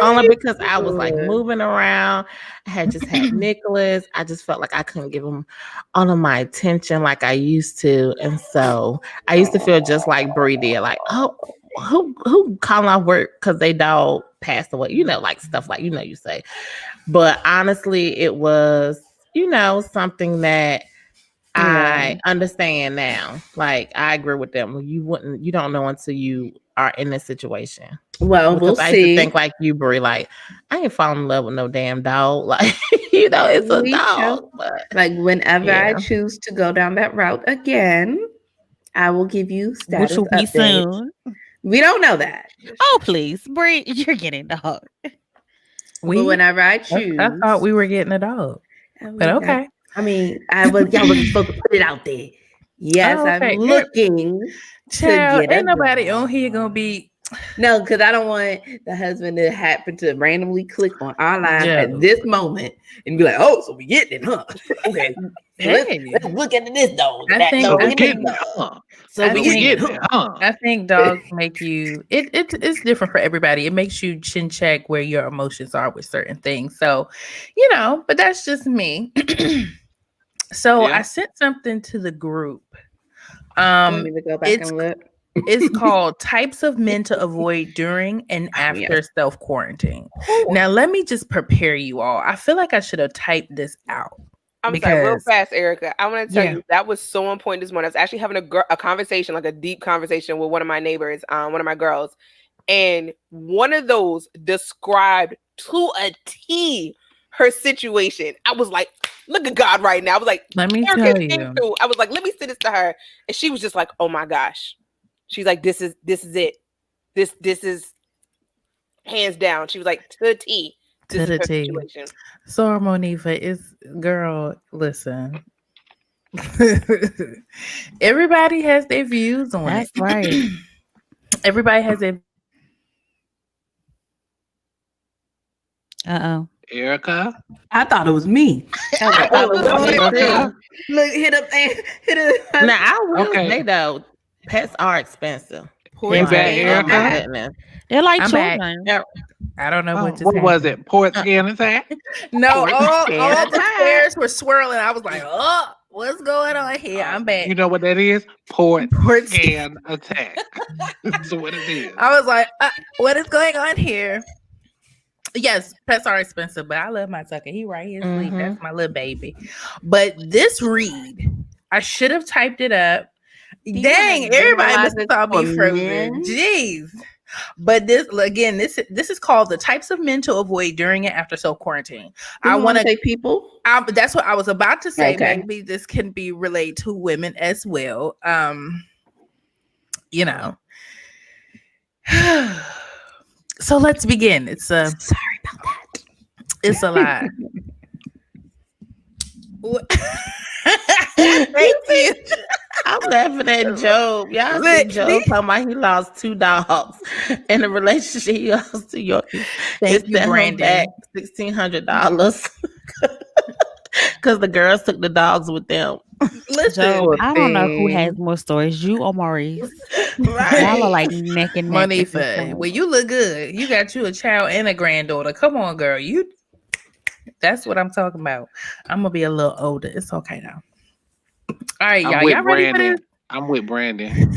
Only because I was like moving around. I had just had Nicholas. I just felt like I couldn't give him all of my attention like I used to. And so I used to feel just like Bree did. Like, oh, who calling off work because they dog passed away, like stuff like, you say. But honestly, it was, something that I understand now. Like, I agree with them. You don't know until you are in this situation. Well, because we'll I see. used to think like you, Brie, like, I ain't falling in love with no damn dog. Like, it's a dog. But, like, whenever I choose to go down that route again, I will give you status which will be updates. soon. We don't know that. Oh, please, Brie, you're getting dog. But whenever I choose, I thought we were getting a dog. But okay. Y'all wasn't supposed to put it out there. Yes, I'm looking. Child, ain't nobody on here gonna be. No, because I don't want the husband to happen to randomly click on our line at this moment and be like, "Oh, so we getting it, huh?" Okay, let's look at this dog. I think we getting it, huh? So we getting it, huh? I think dogs make you. It's different for everybody. It makes you chin check where your emotions are with certain things. So, but that's just me. So I sent something to the group. Want me to go back and look? It's called Types of Men to Avoid During and After Self-Quarantine. Now, let me just prepare you all. I feel like I should have typed this out. I'm sorry, real fast, Erica. I want to tell you that was so on point this morning. I was actually having a conversation, like a deep conversation with one of my neighbors, one of my girls. And one of those described to a T her situation. I was like, look at God right now. I was like, let me tell you. I was like, let me send this to her. And she was just like, oh my gosh. She's like, this is it. This is hands down. She was like, to the T. To the T. Situation. So Monifa is, girl, listen. Everybody has their views on it. That's right. Everybody has their. Erica, I thought it was me. Look, hit up. Now I will say though, pets are expensive. They're like children. I don't know what was it? Port scan attack? No, all the hairs were swirling. I was like, oh, what's going on here? I'm back. You know what that is? Port scan attack. That's what it is. I was like, what is going on here? Yes, pets are expensive, but I love my Tucker. He right here asleep. That's my little baby. But this read, I should have typed it up. Dang, everybody must have thought me frozen. Jeez. But this is called the types of men to avoid during and after self-quarantine. I want to say people. That's what I was about to say. Okay. Maybe this can be related to women as well. So let's begin. Sorry about that. It's a lot. Thank you. I'm laughing at Job. Y'all see Job talking about he lost 2 dogs in a relationship. He lost to Yorkie. Thank you, Brandon. Back $1,600 because the girls took the dogs with them. Listen, Job, I don't know who has more stories, you or Maurice. Right. Y'all are like neck and neck. Monifa, well, you look good. You got you a child and a granddaughter. Come on, girl. That's what I'm talking about. I'm gonna be a little older. It's okay now. All right, y'all ready for this? I'm with Brandon.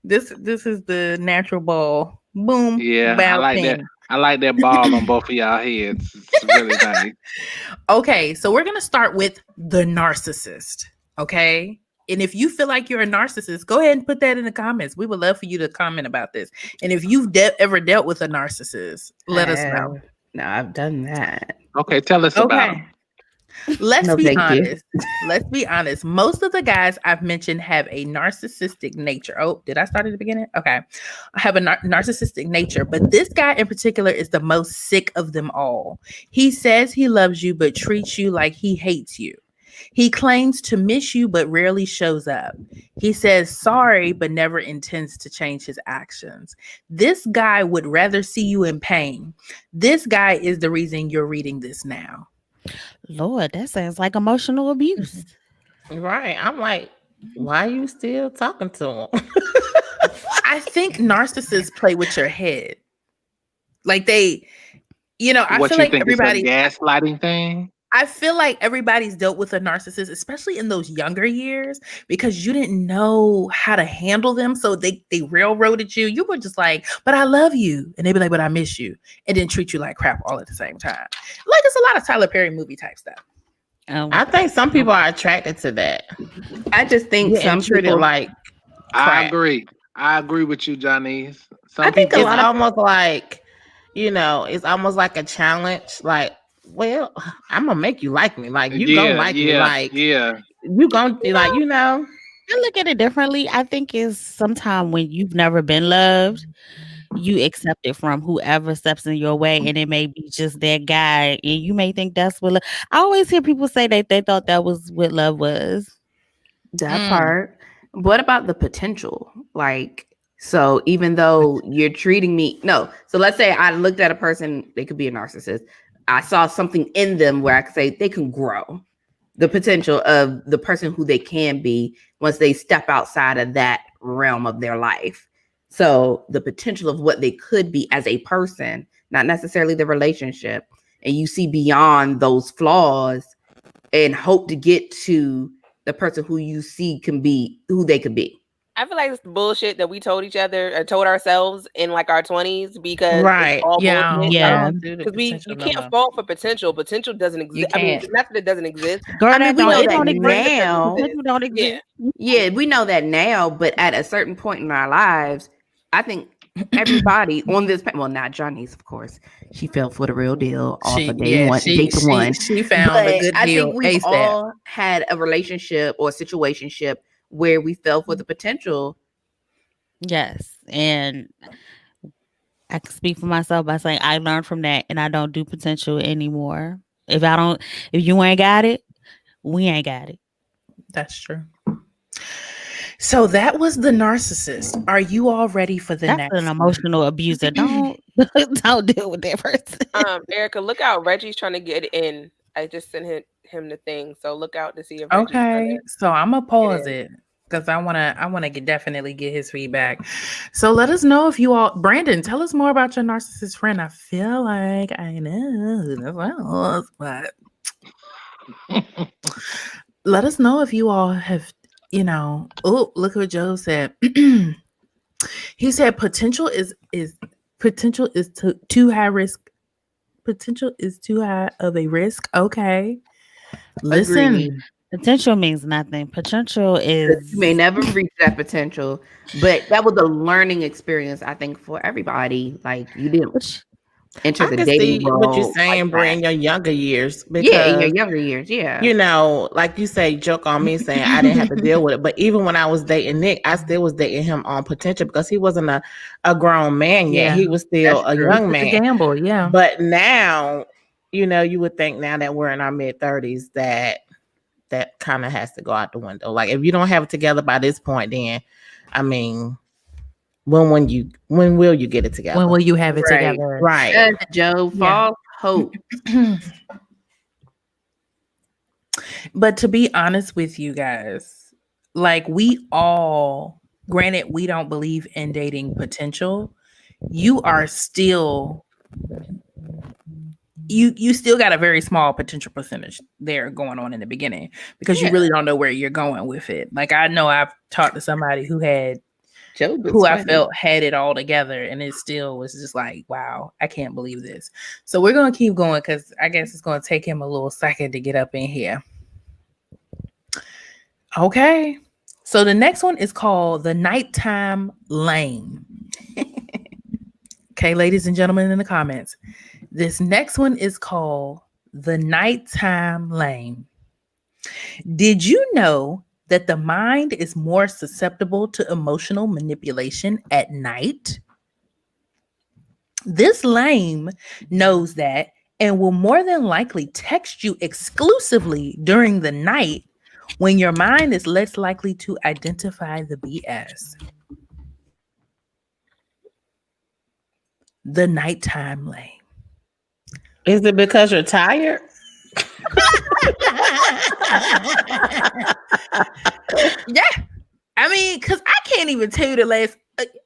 This is the natural ball. Boom. Yeah, I like that. I like that ball on both of y'all heads. It's really nice. Okay, so we're gonna start with the narcissist. Okay. And if you feel like you're a narcissist, go ahead and put that in the comments. We would love for you to comment about this. And if you've ever dealt with a narcissist, let us know. No, I've done that. Okay, tell us about them. Let's be honest. Let's be honest. Most of the guys I've mentioned have a narcissistic nature. Oh, did I start at the beginning? Okay. I have a narcissistic nature, but this guy in particular is the most sick of them all. He says he loves you, but treats you like he hates you. He claims to miss you, but rarely shows up. He says sorry, but never intends to change his actions. This guy would rather see you in pain. This guy is the reason you're reading this now. Lord, that sounds like emotional abuse. Right. I'm like, why are you still talking to him? I think narcissists play with your head. Like they, I feel like everybody gaslighting thing. I feel like everybody's dealt with a narcissist, especially in those younger years, because you didn't know how to handle them. So they railroaded you. You were just like, but I love you. And they'd be like, but I miss you. And then treat you like crap all at the same time. Like it's a lot of Tyler Perry movie type stuff. I think some people are attracted to that. I just think some people like crap. I agree with you, Johnny. I think it's almost like, it's almost like a challenge. Like, well, I'm gonna make you like me. Like you gonna like me. Like you gonna like, I look at it differently. I think it's sometimes when you've never been loved, you accept it from whoever steps in your way, and it may be just that guy, and you may think that's what love. I always hear people say that they thought that was what love was. That part. What about the potential? Like, so even though you're treating me, so let's say I looked at a person, they could be a narcissist. I saw something in them where I could say they can grow. The potential of the person who they can be once they step outside of that realm of their life. So the potential of what they could be as a person, not necessarily the relationship, and you see beyond those flaws and hope to get to the person who you see can be who they could be. I feel like it's bullshit that we told each other or told ourselves in like our 20s because it's all bullshit. Yeah. Because you can't fall for potential. Potential doesn't exist. I mean, it's not that it doesn't exist. Girl, I mean, we know that now. Don't exist. Yeah, we know that now, but at a certain point in our lives, I think everybody on this, well, not Johnny's, of course. She fell for the real deal off of day one. She found a good deal. I think we've all had a relationship or situationship where we fell for the potential. Yes. And I can speak for myself by saying I learned from that and I don't do potential anymore. If you ain't got it, we ain't got it. That's true. So that was the narcissist. Are you all ready for the next? That's an emotional abuser. Don't deal with that person. Erica, look out. Reggie's trying to get in. I just sent him the thing. So look out to see if okay. So I'm gonna pause it because I wanna definitely get his feedback. So let us know if you all, Brandon, tell us more about your narcissist friend. I feel like I know who this was, but let us know if you all have. Oh, look what Joe said. He said potential is too high risk. Potential is too high of a risk. Okay. Listen. Agreed. Potential means nothing. Potential is you may never reach that potential, but that was a learning experience, I think, for everybody. Like you didn't enter the dating world. What you're saying, Bri, in your younger years. Because, in your younger years, like you say, joke on me saying I didn't have to deal with it. But even when I was dating Nick, I still was dating him on potential because he wasn't a grown man yet. Yeah, he was still a young man. It's a gamble, yeah. But now, you would think now that we're in our mid-30s that kind of has to go out the window. Like if you don't have it together by this point, then I mean, when will you get it together? When will you have it together? Right. Joe, false hope. But to be honest with you guys, like we all, granted, we don't believe in dating potential. You are still, you still got a very small potential percentage there going on in the beginning because you really don't know where you're going with it. Like I know I've talked to somebody who had I felt had it all together, and it still was just like, wow, I can't believe this. So we're gonna keep going because I guess it's gonna take him a little second to get up in here. Okay, so the next one is called the nighttime lame. Okay, ladies and gentlemen in the comments, this next one is called the nighttime lame. Did you know that the mind is more susceptible to emotional manipulation at night? This lame knows that and will more than likely text you exclusively during the night when your mind is less likely to identify the BS. The nighttime lame. Is it because you're tired? Yeah, I mean, because I can't even tell you the last.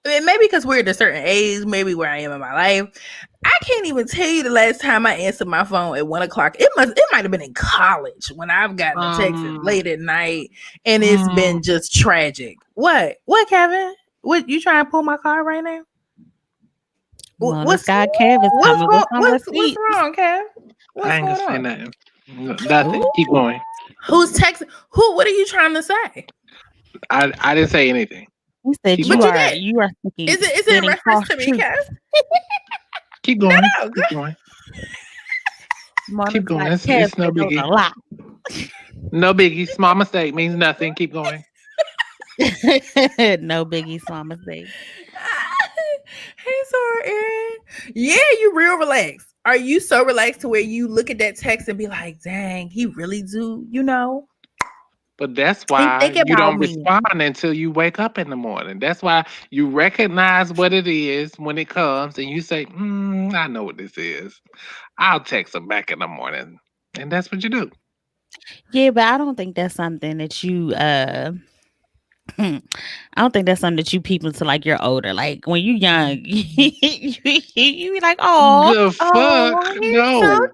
maybe because we're at a certain age, maybe where I am in my life, I can't even tell you the last time I answered my phone at 1 o'clock. It might have been in college when I've gotten a text late at night, and it's been just tragic. What, Kevin? What, you trying to pull my car right now? What's wrong, Kev? What's wrong, Kev? I ain't gonna say nothing. Nothing. Keep going. Who's texting? Who? What are you trying to say? I didn't say anything. You said you are thinking. Is it in reference to me, Kev? Keep going. No, keep going. Keep going. It's no biggie. No biggie. Small mistake means nothing. Keep going. No biggie. Small mistake. Hey, sorry, Erin. Yeah, you real relaxed. Are you so relaxed to where you look at that text and be like, dang, he really do, you know? But that's why you don't respond until you wake up in the morning. That's why you recognize what it is when it comes and you say, I know what this is. I'll text him back in the morning. And that's what you do. Yeah, but I don't think that's something that you I don't think that's something that you people to like you're older. Like when you young, you be like, oh, the fuck, no.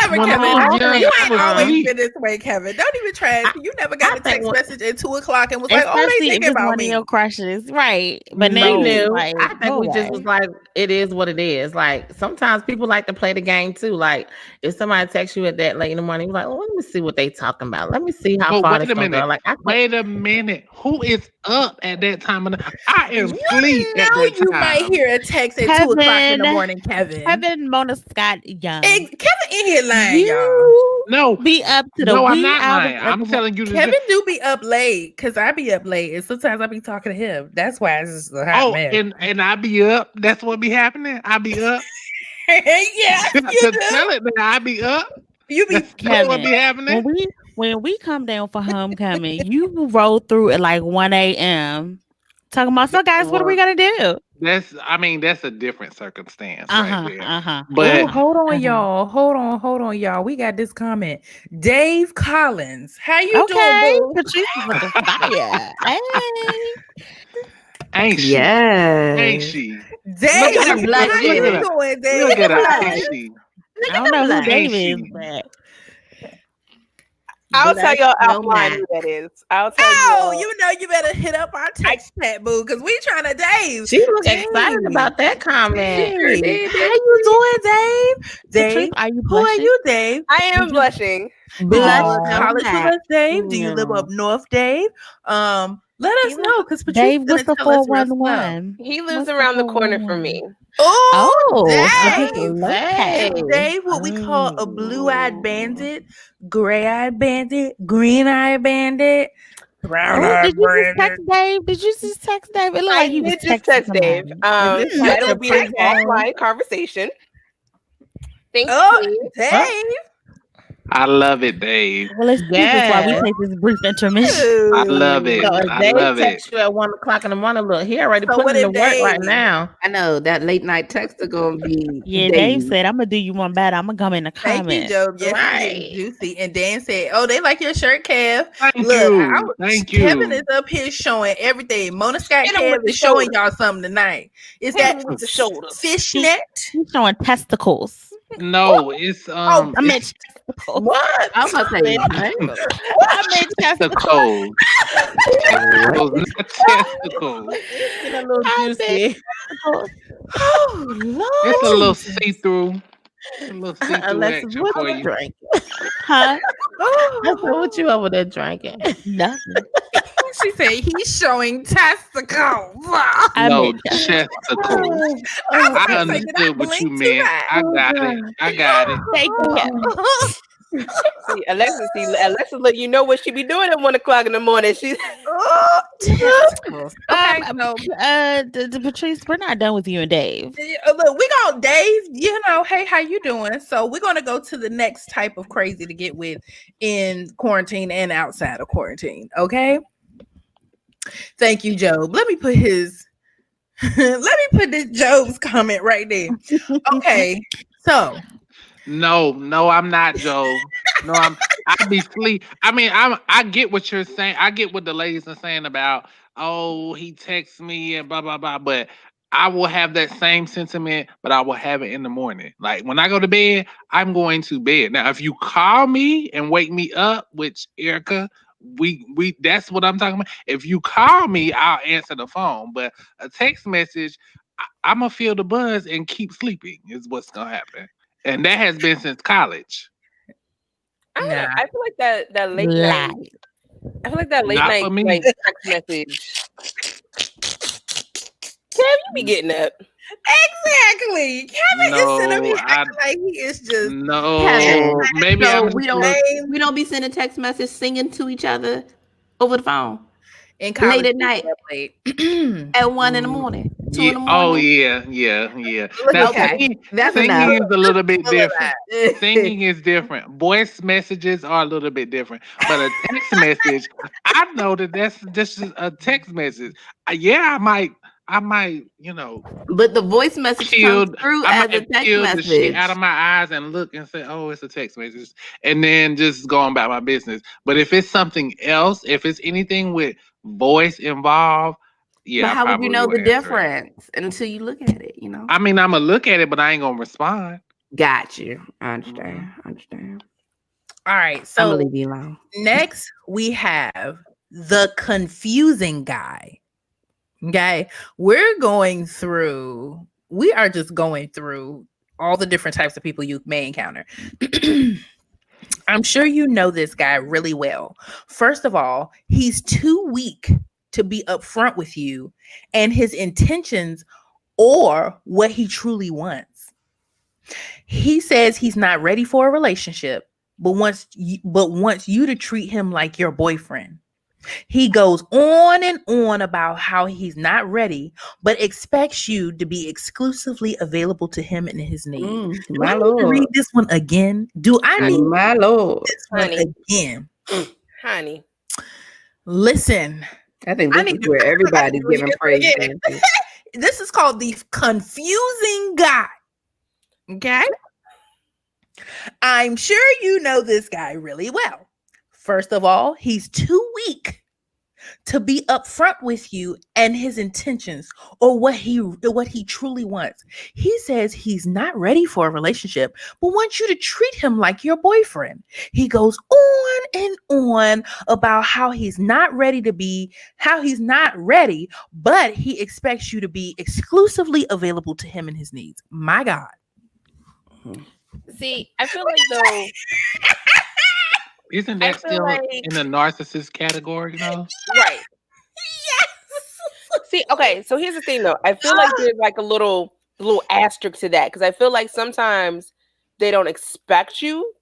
Whatever, Kevin. You ain't always been this way, Kevin. Don't even try it. You never got a text message at 2 o'clock and was like, oh, they thinking about one me. Of your crushes, right? But no, knew. Like, I think we just was like, it is what it is. Like sometimes people like to play the game too. Like if somebody texts you at that late in the morning, you're like, well, let me see what they talking about. Let me see how far this gonna go. Like, wait a minute. Who is up at that time of the I am asleep at that time. You might hear a text at 2 o'clock in the morning, Kevin. Kevin Mona Scott Young. Kevin in here lying, y'all. No. Be up to the I'm not lying. I'm telling you. Kevin do be up late because I be up late and sometimes I be talking to him. That's why it's just a hot mess. And I be up. That's what be happening. I be up. Yeah. Tell it that I be up. You be Kevin, what be happening? When we come down for homecoming, you roll through at like 1 a.m. talking about, so guys, what are we gonna do? That's a different circumstance right there. But hold on, y'all. Hold on, y'all. We got this comment. Dave Collins. How you doing, boo? Patrice with the fire. Ain't she? Yes. Ain't she? Dave, how you doing, Dave? Look at her. Ain't she? I don't know who Dave is, but I'll tell y'all offline who that is. I'll tell you. Oh, you know you better hit up our text chat, boo, because we trying to Dave. She was excited about that comment. How you doing, Dave? Dave, are you who are you, Dave? I am blushing. College with us, Dave. Do you live up north, Dave? Let us know because Dave, what's the 411? He lives around the corner from me. Dave, what we call a blue-eyed bandit, gray-eyed bandit, green-eyed bandit, brown-eyed bandit. Did you just text Dave? It looked like you did just text Dave. That'll be an offline conversation. Thank you, Dave. I love it, Dave. Well, let's do this while we take this brief intermission. I love it. So if Dave texts you at 1 o'clock in the morning, look, he already putting in the work right now. I know that late night text are gonna be. Yeah, Dave said, "I'm gonna do you one better. I'm gonna come in the comments." Thank you, Job. Yes, right. Juicy. And Dan said, "Oh, they like your shirt, Kev." Thank you. Kevin is up here showing everything. Mona Scott Kev is showing y'all something tonight. Is that with the shoulders? Fishnet? He's showing testicles. No, it's I meant testicles. What? I'm gonna say I meant testicles. Testicles, not testicles. It's a little juicy. Oh, Lord. It's a little see-through. A little see-through action for you. Drinking? Huh? What you over there drinking? Nothing. She said he's showing testicles. No, testicles. I understood what you meant. I got it. Thank you. See, Alexis, look, you know what she be doing at 1 o'clock in the morning. She's Patrice, we're not done with you and Dave. Look, we gonna Dave, hey, how you doing? So we're gonna go to the next type of crazy to get with in quarantine and outside of quarantine. Okay. Thank you, Job. Let me put this Job's comment right there. Okay. So No, I'm not, Joe. No, I be sleep. I mean, I get what you're saying. I get what the ladies are saying about oh, he texts me and blah blah blah. But I will have that same sentiment, but I will have it in the morning. Like when I go to bed, I'm going to bed. Now, if you call me and wake me up, which Erica, we that's what I'm talking about. If you call me, I'll answer the phone. But a text message, I'm gonna feel the buzz and keep sleeping. Is what's gonna happen, and that has been since college. I don't know. I feel like that late Lie. night. I feel like that late Not night for me. like text message. Kev, you be getting up. Exactly. Kevin is sitting up here acting like he is just no. Maybe so I'm we don't be sending text message singing to each other over the phone in college late at night at 1 in the morning, 2 in the morning. Oh yeah. Now, Okay, that's singing enough. is a little bit different. Singing is different. Voice messages are a little bit different. But a text message, I know that's just a text message. Yeah, I might, But the voice message comes through I as a might text peel the shit message. out of my eyes and look and say, "Oh, it's a text message," and then just go on about my business. But if it's something else, if it's anything with voice involved, yeah, But how would you know the will answer it. difference until you look at it? I mean, I'm gonna look at it, but I ain't gonna respond. Got you. I understand. All right. I'm So gonna leave you alone. next we have the confusing guy. Okay. We are just going through all the different types of people you may encounter. I'm sure you know this guy really well. First of all, he's too weak to be upfront with you and his intentions or what he truly wants. He says he's not ready for a relationship, but wants you to treat him like your boyfriend. He goes on and on about how he's not ready, but expects you to be exclusively available to him and his needs. Do I need to read this one again? Do I need my Lord this one again? Honey. Listen. I think this is where everybody's giving praise. This is called the confusing guy. Okay? I'm sure you know this guy really well. First of all, he's too weak to be upfront with you and his intentions or what he truly wants. He says he's not ready for a relationship, but wants you to treat him like your boyfriend. He goes on and on about how he's not ready, but he expects you to be exclusively available to him and his needs. My God. See, I feel like though. Isn't that still in the narcissist category, though? Right. Yes. See, okay, so here's the thing, though. I feel like there's like a little asterisk to that because I feel like sometimes they don't expect you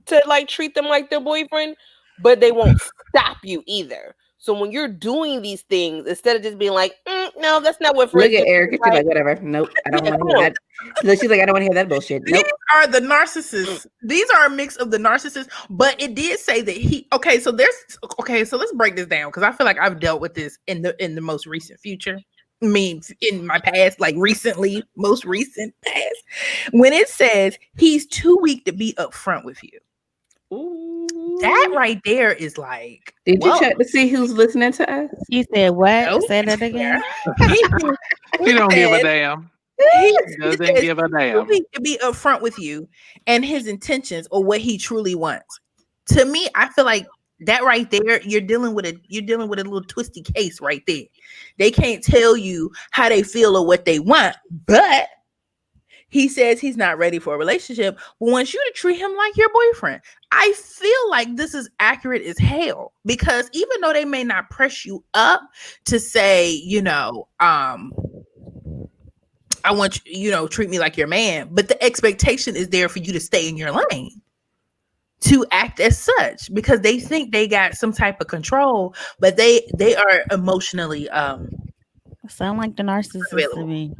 to like treat them like their boyfriend, but they won't stop you either. So when you're doing these things, instead of just being like, no, that's not what friends look at Erica, she's like, whatever. Nope, I don't want to hear that. Look, she's like, I don't want to hear that bullshit. Nope. These are the narcissists. These are a mix of the narcissists, but it did say that so let's break this down because I feel like I've dealt with this in the most recent future. I mean, in my past, like most recent past, when it says he's too weak to be upfront with you. Ooh. That right there is like. Did you check to see who's listening to us? You said what? Nope. Say that again. He don't give a damn. He doesn't give a damn. To be upfront with you and his intentions or what he truly wants. To me, I feel like that right there, you're dealing with a little twisty case right there. They can't tell you how they feel or what they want, but he says he's not ready for a relationship, but wants you to treat him like your boyfriend. I feel like this is accurate as hell because even though they may not press you up to say, I want you, treat me like your man, but the expectation is there for you to stay in your lane, to act as such, because they think they got some type of control, but they are emotionally sound like the narcissist to me.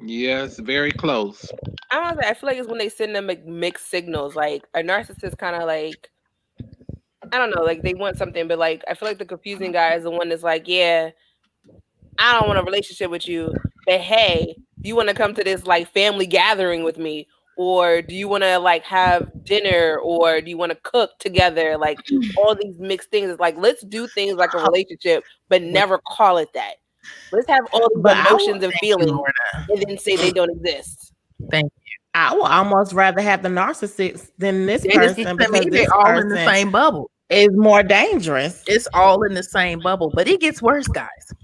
Yes, very close. I feel like it's when they send them like mixed signals. Like a narcissist kind of like, I don't know, like they want something, but like I feel like the confusing guy is the one that's like, yeah, I don't want a relationship with you, but hey, you want to come to this like family gathering with me, or do you want to like have dinner, or do you want to cook together? Like all these mixed things. It's like, let's do things like a relationship, but never call it that. Let's have all these emotions and feelings and then say they don't exist. Thank you. I would almost rather have the narcissist than this person, because they're all in the same bubble. Is more dangerous. It's all in the same bubble, but it gets worse, guys.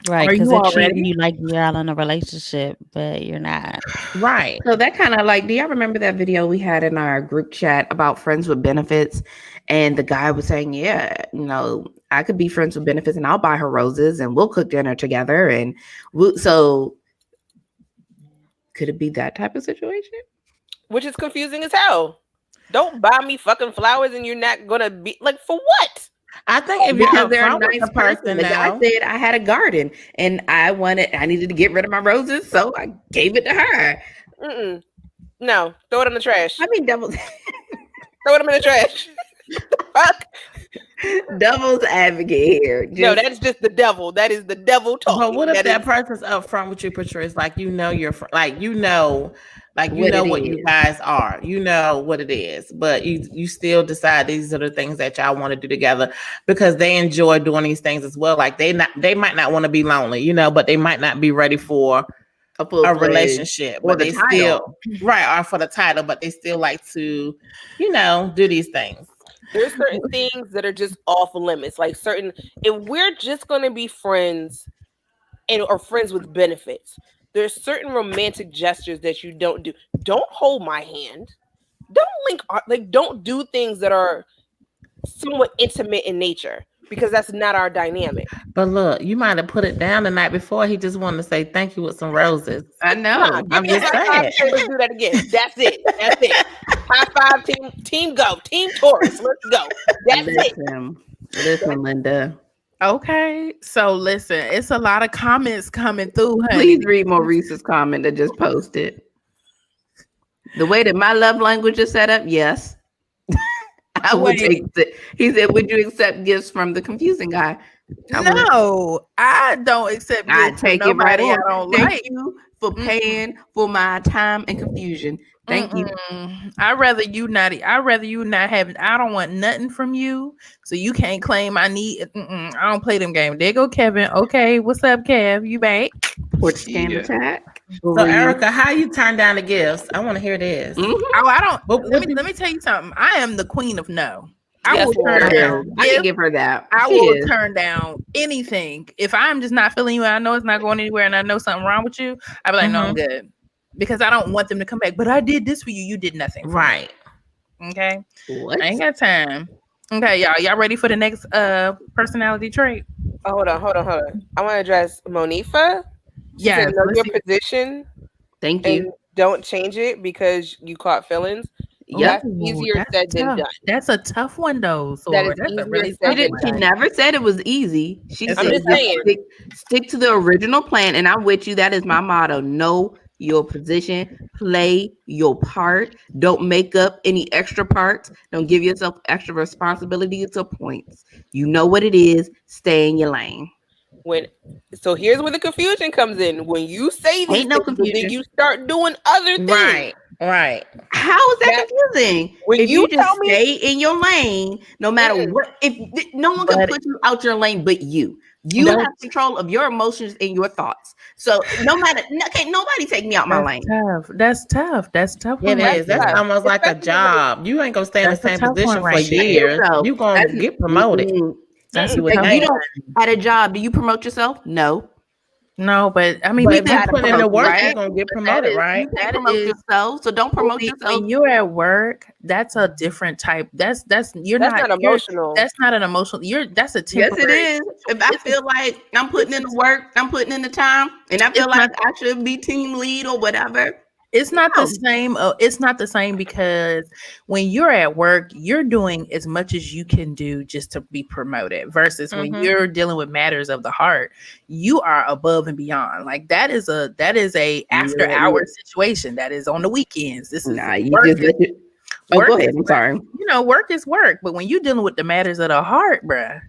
Right, because they're treating you like you're out in a relationship, but you're not. Right. So that kind of like, do y'all remember that video we had in our group chat about friends with benefits? And the guy was saying, yeah, you know, I could be friends with benefits and I'll buy her roses and we'll cook dinner together. And so could it be that type of situation? Which is confusing as hell. Don't buy me fucking flowers and you're not gonna be like, for what? I think if because they're a nice person. The guy said I had a garden and I needed to get rid of my roses, so I gave it to her. No, throw it in the trash. I mean, devil's throw them in the trash. Fuck. Devil's advocate here. No, that's just the devil. That is the devil talking. But what if that person's up front with you, Patrice? Like, you know, what you guys are, you know what it is, but you still decide these are the things that y'all want to do together because they enjoy doing these things as well. Like they might not want to be lonely, you know, but they might not be ready for a relationship, but they still or for the title, but they still like to, you know, do these things. There's certain things that are just off limits. Like if we're just going to be friends or friends with benefits, there's certain romantic gestures that you don't do. Don't hold my hand. Don't do things that are somewhat intimate in nature, because that's not our dynamic. But look, you might have put it down the night before. He just wanted to say thank you with some roses. I know. I'm just saying. Let's do that again. That's it. High five, team go. Team Taurus. Let's go. That's it. Listen, Linda. Okay, so listen, it's a lot of comments coming through, honey. Please read Maurice's comment that just posted. The way that my love language is set up, yes. I would take it. He said, would you accept gifts from the confusing guy? No, I don't accept gifts. I take it right on. I don't Thank you for paying for my time and confusion. Thank you. I'd rather you not have. I don't want nothing from you, so you can't claim I need. I don't play them games. There go Kevin. Okay, what's up, Kev? You back? Porch scan attack. So Erica, how you turn down the gifts? I want to hear this. Oh, I don't. Let me tell you something. I am the queen of no. I will turn down. I can give her that. I will turn down anything if I'm just not feeling you. And I know it's not going anywhere, and I know something wrong with you. I'll be like, no, I'm good. Because I don't want them to come back. But I did this for you. You did nothing. Right. Okay. What? I ain't got time. Okay, y'all ready for the next personality trait? Oh, hold on. I want to address Monifa. Yeah. Know your position. Thank you. And don't change it because you caught feelings. Yep. That's easier said than done. That's a tough one, though. So that's a really she never said it was easy. She I'm said, just saying. Stick to the original plan, and I'm with you. That is my motto. Know your position, play your part. Don't make up any extra parts. Don't give yourself extra responsibilities or points. You know what it is. Stay in your lane. So here's where the confusion comes in. When you say these Ain't no confusion, then you start doing other things. Right. How is that confusing? When if you just stay in your lane, no matter what, if no one can put you out your lane but you. You have control of your emotions and your thoughts. So can't nobody take me out my lane. That's tough. It is. That's almost like a job. You ain't gonna stay in the same position for years. You gonna get promoted. That's what you don't. At a job, do you promote yourself? No, but I mean, we got to put in the work. Right? You're gonna get promoted, right? You can't promote yourself, so don't promote yourself. When you're at work, that's a different type. That's not emotional. That's not an emotional. That's a temporary. Yes, it is. If I feel like I'm putting in the work, I'm putting in the time, and I feel like I should be team lead or whatever. It's not the same. It's not the same because when you're at work, you're doing as much as you can do just to be promoted versus when you're dealing with matters of the heart, you are above and beyond. Like that is a after hours situation that is on the weekends. This is go ahead. I'm sorry. You know, work is work, but when you're dealing with the matters of the heart, bruh,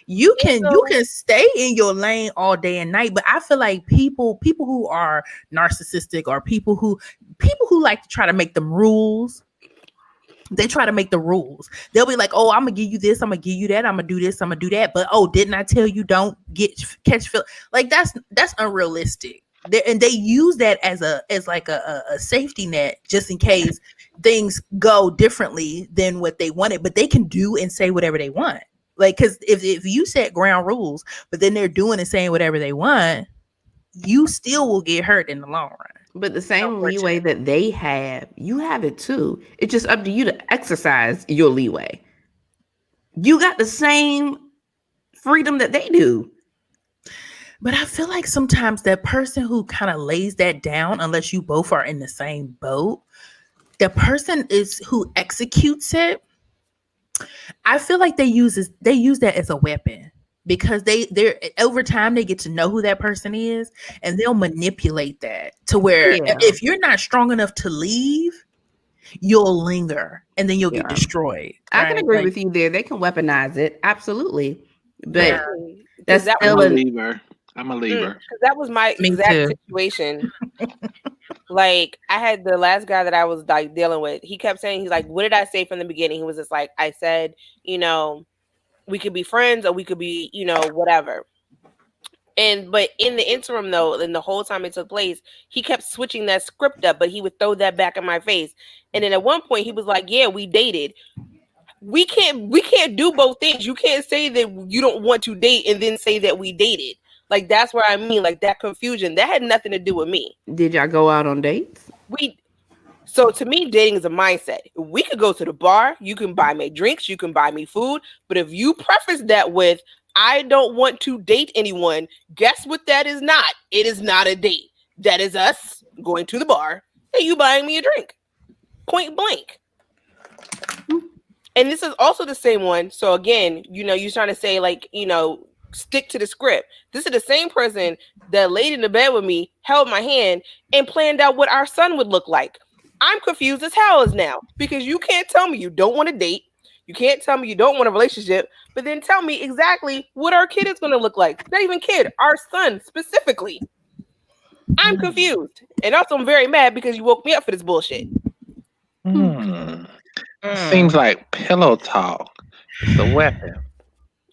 you can stay in your lane all day and night, but I feel like people who are narcissistic or people who people who like to try to make them rules, they try to make the rules. They'll be like, "Oh, I'm gonna give you this. I'm gonna give you that. I'm gonna do this. I'm gonna do that." But oh, didn't I tell you don't catch feel? Like that's unrealistic. And they use that as like a safety net just in case things go differently than what they wanted. But they can do and say whatever they want. Like, because if you set ground rules, but then they're doing and saying whatever they want, you still will get hurt in the long run. But the same leeway that they have, you have it too. It's just up to you to exercise your leeway. You got the same freedom that they do. But I feel like sometimes that person who kind of lays that down, unless you both are in the same boat, the person is who executes it. I feel like they use that as a weapon. Because they're over time they get to know who that person is, and they'll manipulate that to where if you're not strong enough to leave, you'll linger and then you'll get destroyed. I can agree with you there. They can weaponize it, absolutely. But that's still I'm a lever. That was my exact situation. Like, I had the last guy that I was like dealing with. He kept saying, he's like, "What did I say from the beginning?" He was just like, "I said, we could be friends or we could be, whatever." But in the interim though, and the whole time it took place, he kept switching that script up, but he would throw that back in my face. And then at one point he was like, "Yeah, we dated." We can't do both things. You can't say that you don't want to date and then say that we dated. Like, that's where I mean, like, that confusion, that had nothing to do with me. Did y'all go out on dates? So to me, dating is a mindset. We could go to the bar. You can buy me drinks. You can buy me food. But if you preface that with, "I don't want to date anyone," guess what that is not? It is not a date. That is us going to the bar and you buying me a drink. Point blank. And this is also the same one. So again, you're trying to say, like, stick to the script. This is the same person that laid in the bed with me, held my hand, and planned out what our son would look like. I'm confused as hell as now, because you can't tell me you don't want to date. You can't tell me you don't want a relationship, but then tell me exactly what our kid is going to look like. Not even kid, our son specifically. I'm confused. And also I'm very mad because you woke me up for this bullshit. Seems like pillow talk is a weapon.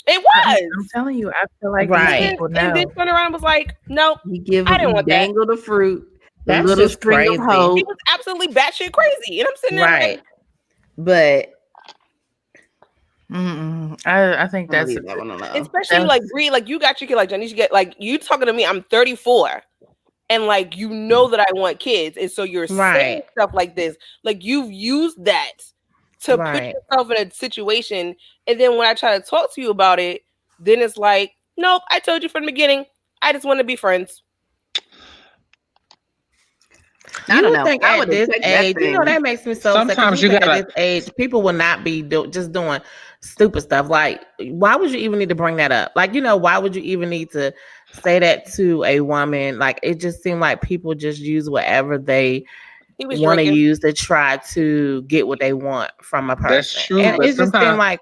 It was. I'm telling you, I feel like people know. And then turned around and was like, "Nope, I didn't want that." Dangle the fruit. That's little just crazy. He was absolutely batshit crazy, and I'm sitting there like, but I think that's that one alone. Especially like Bree, like you got your kid, like Janisha get, like you talking to me. I'm 34, and like that I want kids, and so you're saying stuff like this, like you've used that to put yourself in a situation, and then when I try to talk to you about it, then it's like, "Nope, I told you from the beginning. I just want to be friends." I don't know. Think at this age, that makes me so sick. Sometimes at this age, people will not be just doing stupid stuff. Like, why would you even need to bring that up? Like, why would you even need to say that to a woman? Like, it just seemed like people just use whatever they want to use to try to get what they want from a person. That's true. And it just seemed like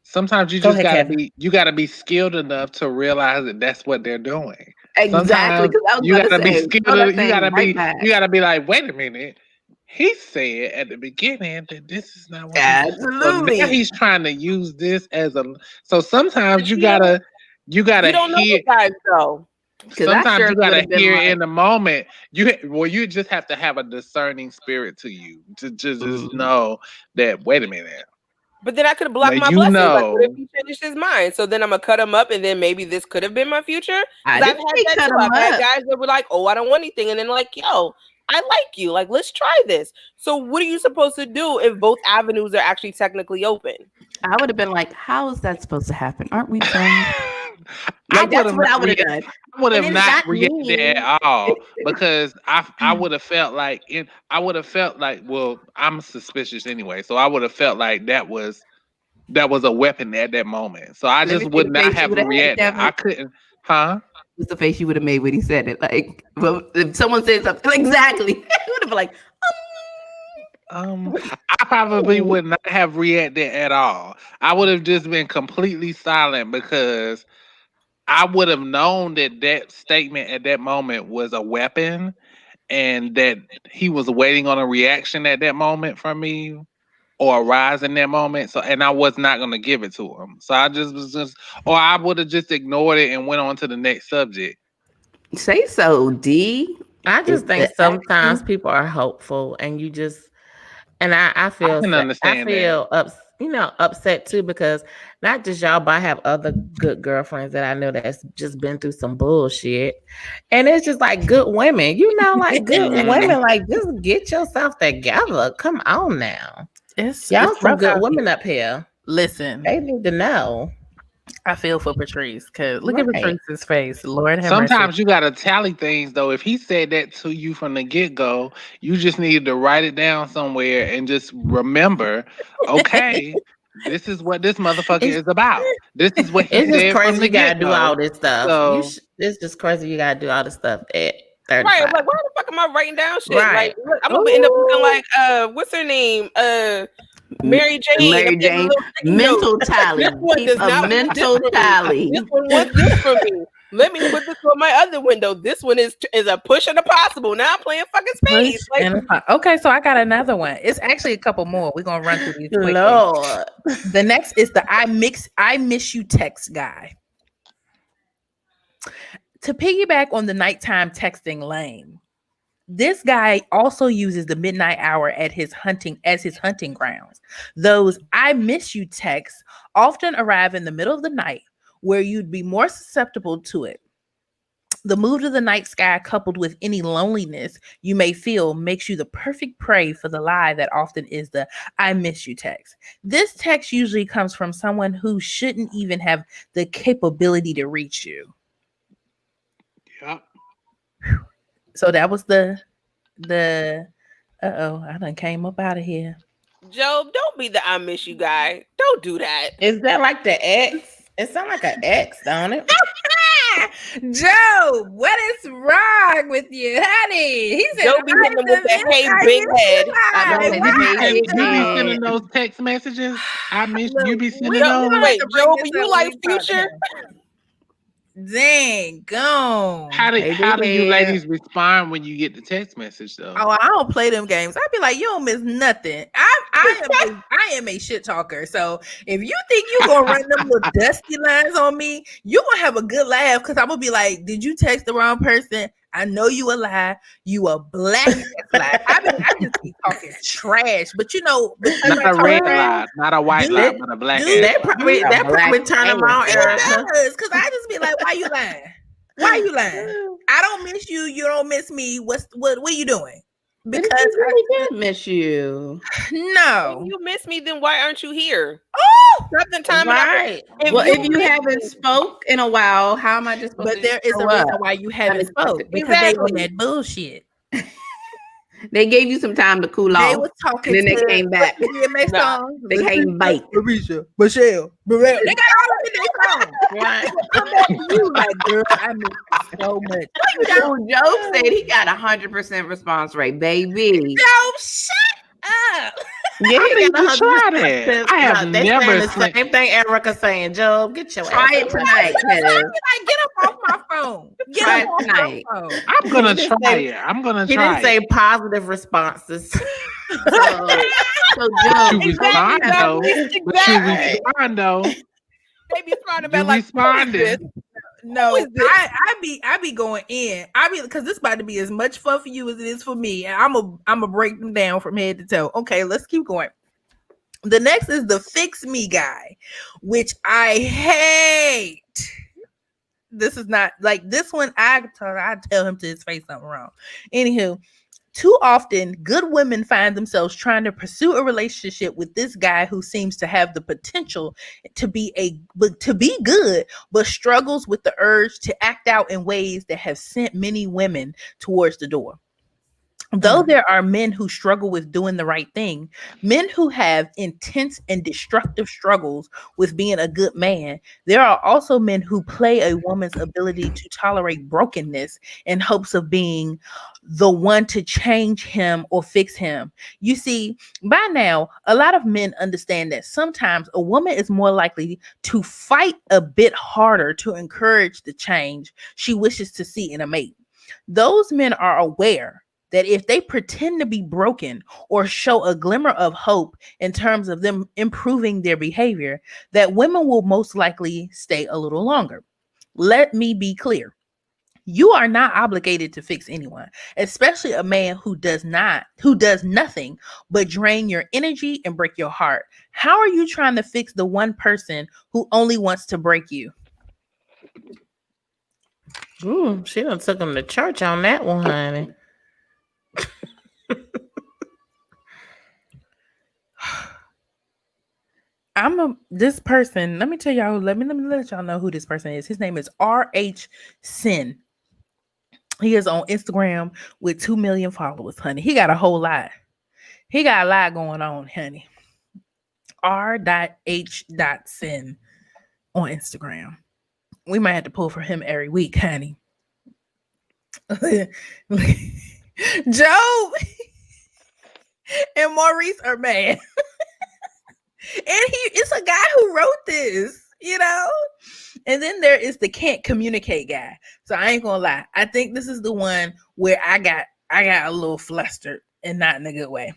sometimes you just gotta be skilled enough to realize that that's what they're doing. Exactly. You gotta be skilled. You gotta be like, wait a minute. He said at the beginning that this is not what. Absolutely. So now he's trying to use this as a. So sometimes you gotta. You don't know the guys though. Sometimes you gotta hear in the moment. You just have to have a discerning spirit to you to just know that. Wait a minute. But then I could have blocked my blessings. Like, what if he changed his mind? So then I'm gonna cut him up, and then maybe this could have been my future. I've had that too. I've had guys that were like, "Oh, I don't want anything," and then like, "Yo, I like you. Like, let's try this." So what are you supposed to do if both avenues are actually technically open? I would have been like, "How is that supposed to happen? Aren't we friends?" That's what I would have done. I would have not reacted at all because I would have felt like well, I'm suspicious anyway, so I would have felt like that was a weapon at that moment. So I just would not have reacted. I couldn't, What's the face you would have made when he said it? Like, well, if someone said something, exactly, I would have been like, I probably would not have reacted at all. I would have just been completely silent because I would have known that statement at that moment was a weapon, and that he was waiting on a reaction at that moment from me or a rise in that moment. So, and I was not going to give it to him. So I just was just, or I would have just ignored it and went on to the next subject. Say so, D. I just think sometimes people are hopeful, and you just, and I feel, upset too, because not just y'all, but I have other good girlfriends that I know that's just been through some bullshit, and it's just like good women, like good women, like just get yourself together. Come on now, y'all some good women up here. Listen, they need to know. I feel for Patrice, because look at Patrice's face. Lord have Sometimes mercy. you gotta tally things though. If he said that to you from the get-go, you just needed to write it down somewhere and just remember, okay, this is what this motherfucker is about. This is what he it's said just crazy from the you gotta get-go. do all this stuff. So, it's just crazy you gotta do all this stuff at 35. Right, like why the fuck am I writing down shit? Right. Like I'm gonna end up looking like what's her name? Mary Jane. Mental tally. This one does not mental tally. This one wants this for me. Let me put this on my other window. This one is a push and a possible. Now I'm playing fucking spades. Okay, so I got another one. It's actually a couple more. We're gonna run through these quickly. Lord. The next is the I miss you text guy. To piggyback on the nighttime texting lane, this guy also uses the midnight hour as his hunting grounds. Those I miss you texts often arrive in the middle of the night, where you'd be more susceptible to it. The mood of the night sky, coupled with any loneliness you may feel, makes you the perfect prey for the lie that often is the I miss you text. This text usually comes from someone who shouldn't even have the capability to reach you. yeah. So that was the I done came up out of here. Job, don't be the I miss you guy. Don't do that. Is that like the X? It sounds like an X, don't it? Joe, what is wrong with you, honey? He said, Joe be hitting him with that hey big head. You be sending those text messages? I miss you. Be sending those. Wait, Joe, you like Future? Dang, gone. How do you ladies respond when you get the text message though? Oh, I don't play them games. I'd be like, you don't miss nothing. I am a shit talker. So if you think you gonna run them little dusty lines on me, you gonna have a good laugh, because I'm gonna be like, did you text the wrong person? I know you a lie. You a black lie. I just keep talking trash, but not a red lie, not a white lie, but a black. That probably turn them on. Because I just be like, why you lying? Why you lying? I don't miss you. You don't miss me. What are you doing? Because I did miss you. No. If you miss me, then why aren't you here? Oh, nothing time. Right. If you haven't spoke in a while, how am I just supposed to? But there is a reason why you haven't spoke, because they on that bullshit. They gave you some time to cool off. They was talking, and then they came back. They came bite. Marisha, Michelle, Barrett. They got all of their songs. Right. Come back to you like, girl, I miss you so much. Joe said he got 100% response rate, baby. Joe, shut up. Yeah, I got 100%. I have never the same thing Erica saying. Joe, get your try it tonight. Like, get up off my phone. Try it tonight. I'm gonna try it. I'm gonna try. He didn't say positive responses. So Joe, you respond though. But you respond though. They be responding about like responding. No, I be going in. Because this about to be as much fun for you as it is for me. And I'm a break them down from head to toe. Okay, let's keep going. The next is the fix me guy, which I hate. This is not like this one. I tell him to his face something wrong. Anywho, too often, good women find themselves trying to pursue a relationship with this guy who seems to have the potential to be good, but struggles with the urge to act out in ways that have sent many women towards the door. Though there are men who struggle with doing the right thing, men who have intense and destructive struggles with being a good man, there are also men who play a woman's ability to tolerate brokenness in hopes of being the one to change him or fix him. You see, by now, a lot of men understand that sometimes a woman is more likely to fight a bit harder to encourage the change she wishes to see in a mate. Those men are aware that if they pretend to be broken or show a glimmer of hope in terms of them improving their behavior, that women will most likely stay a little longer. Let me be clear. You are not obligated to fix anyone, especially a man who does nothing but drain your energy and break your heart. How are you trying to fix the one person who only wants to break you? Ooh, she done took him to church on that one, honey. This person, let me tell y'all, let me let y'all know who this person is. His name is R.H. Sin. He is on Instagram with 2 million followers, honey. He got a whole lot. He got a lot going on, honey. R.H. Sin on Instagram. We might have to pull for him every week, honey. Joe and Maurice are mad. And it's a guy who wrote this, you know? And then there is the can't communicate guy. So I ain't gonna lie. I think this is the one where I got a little flustered and not in a good way.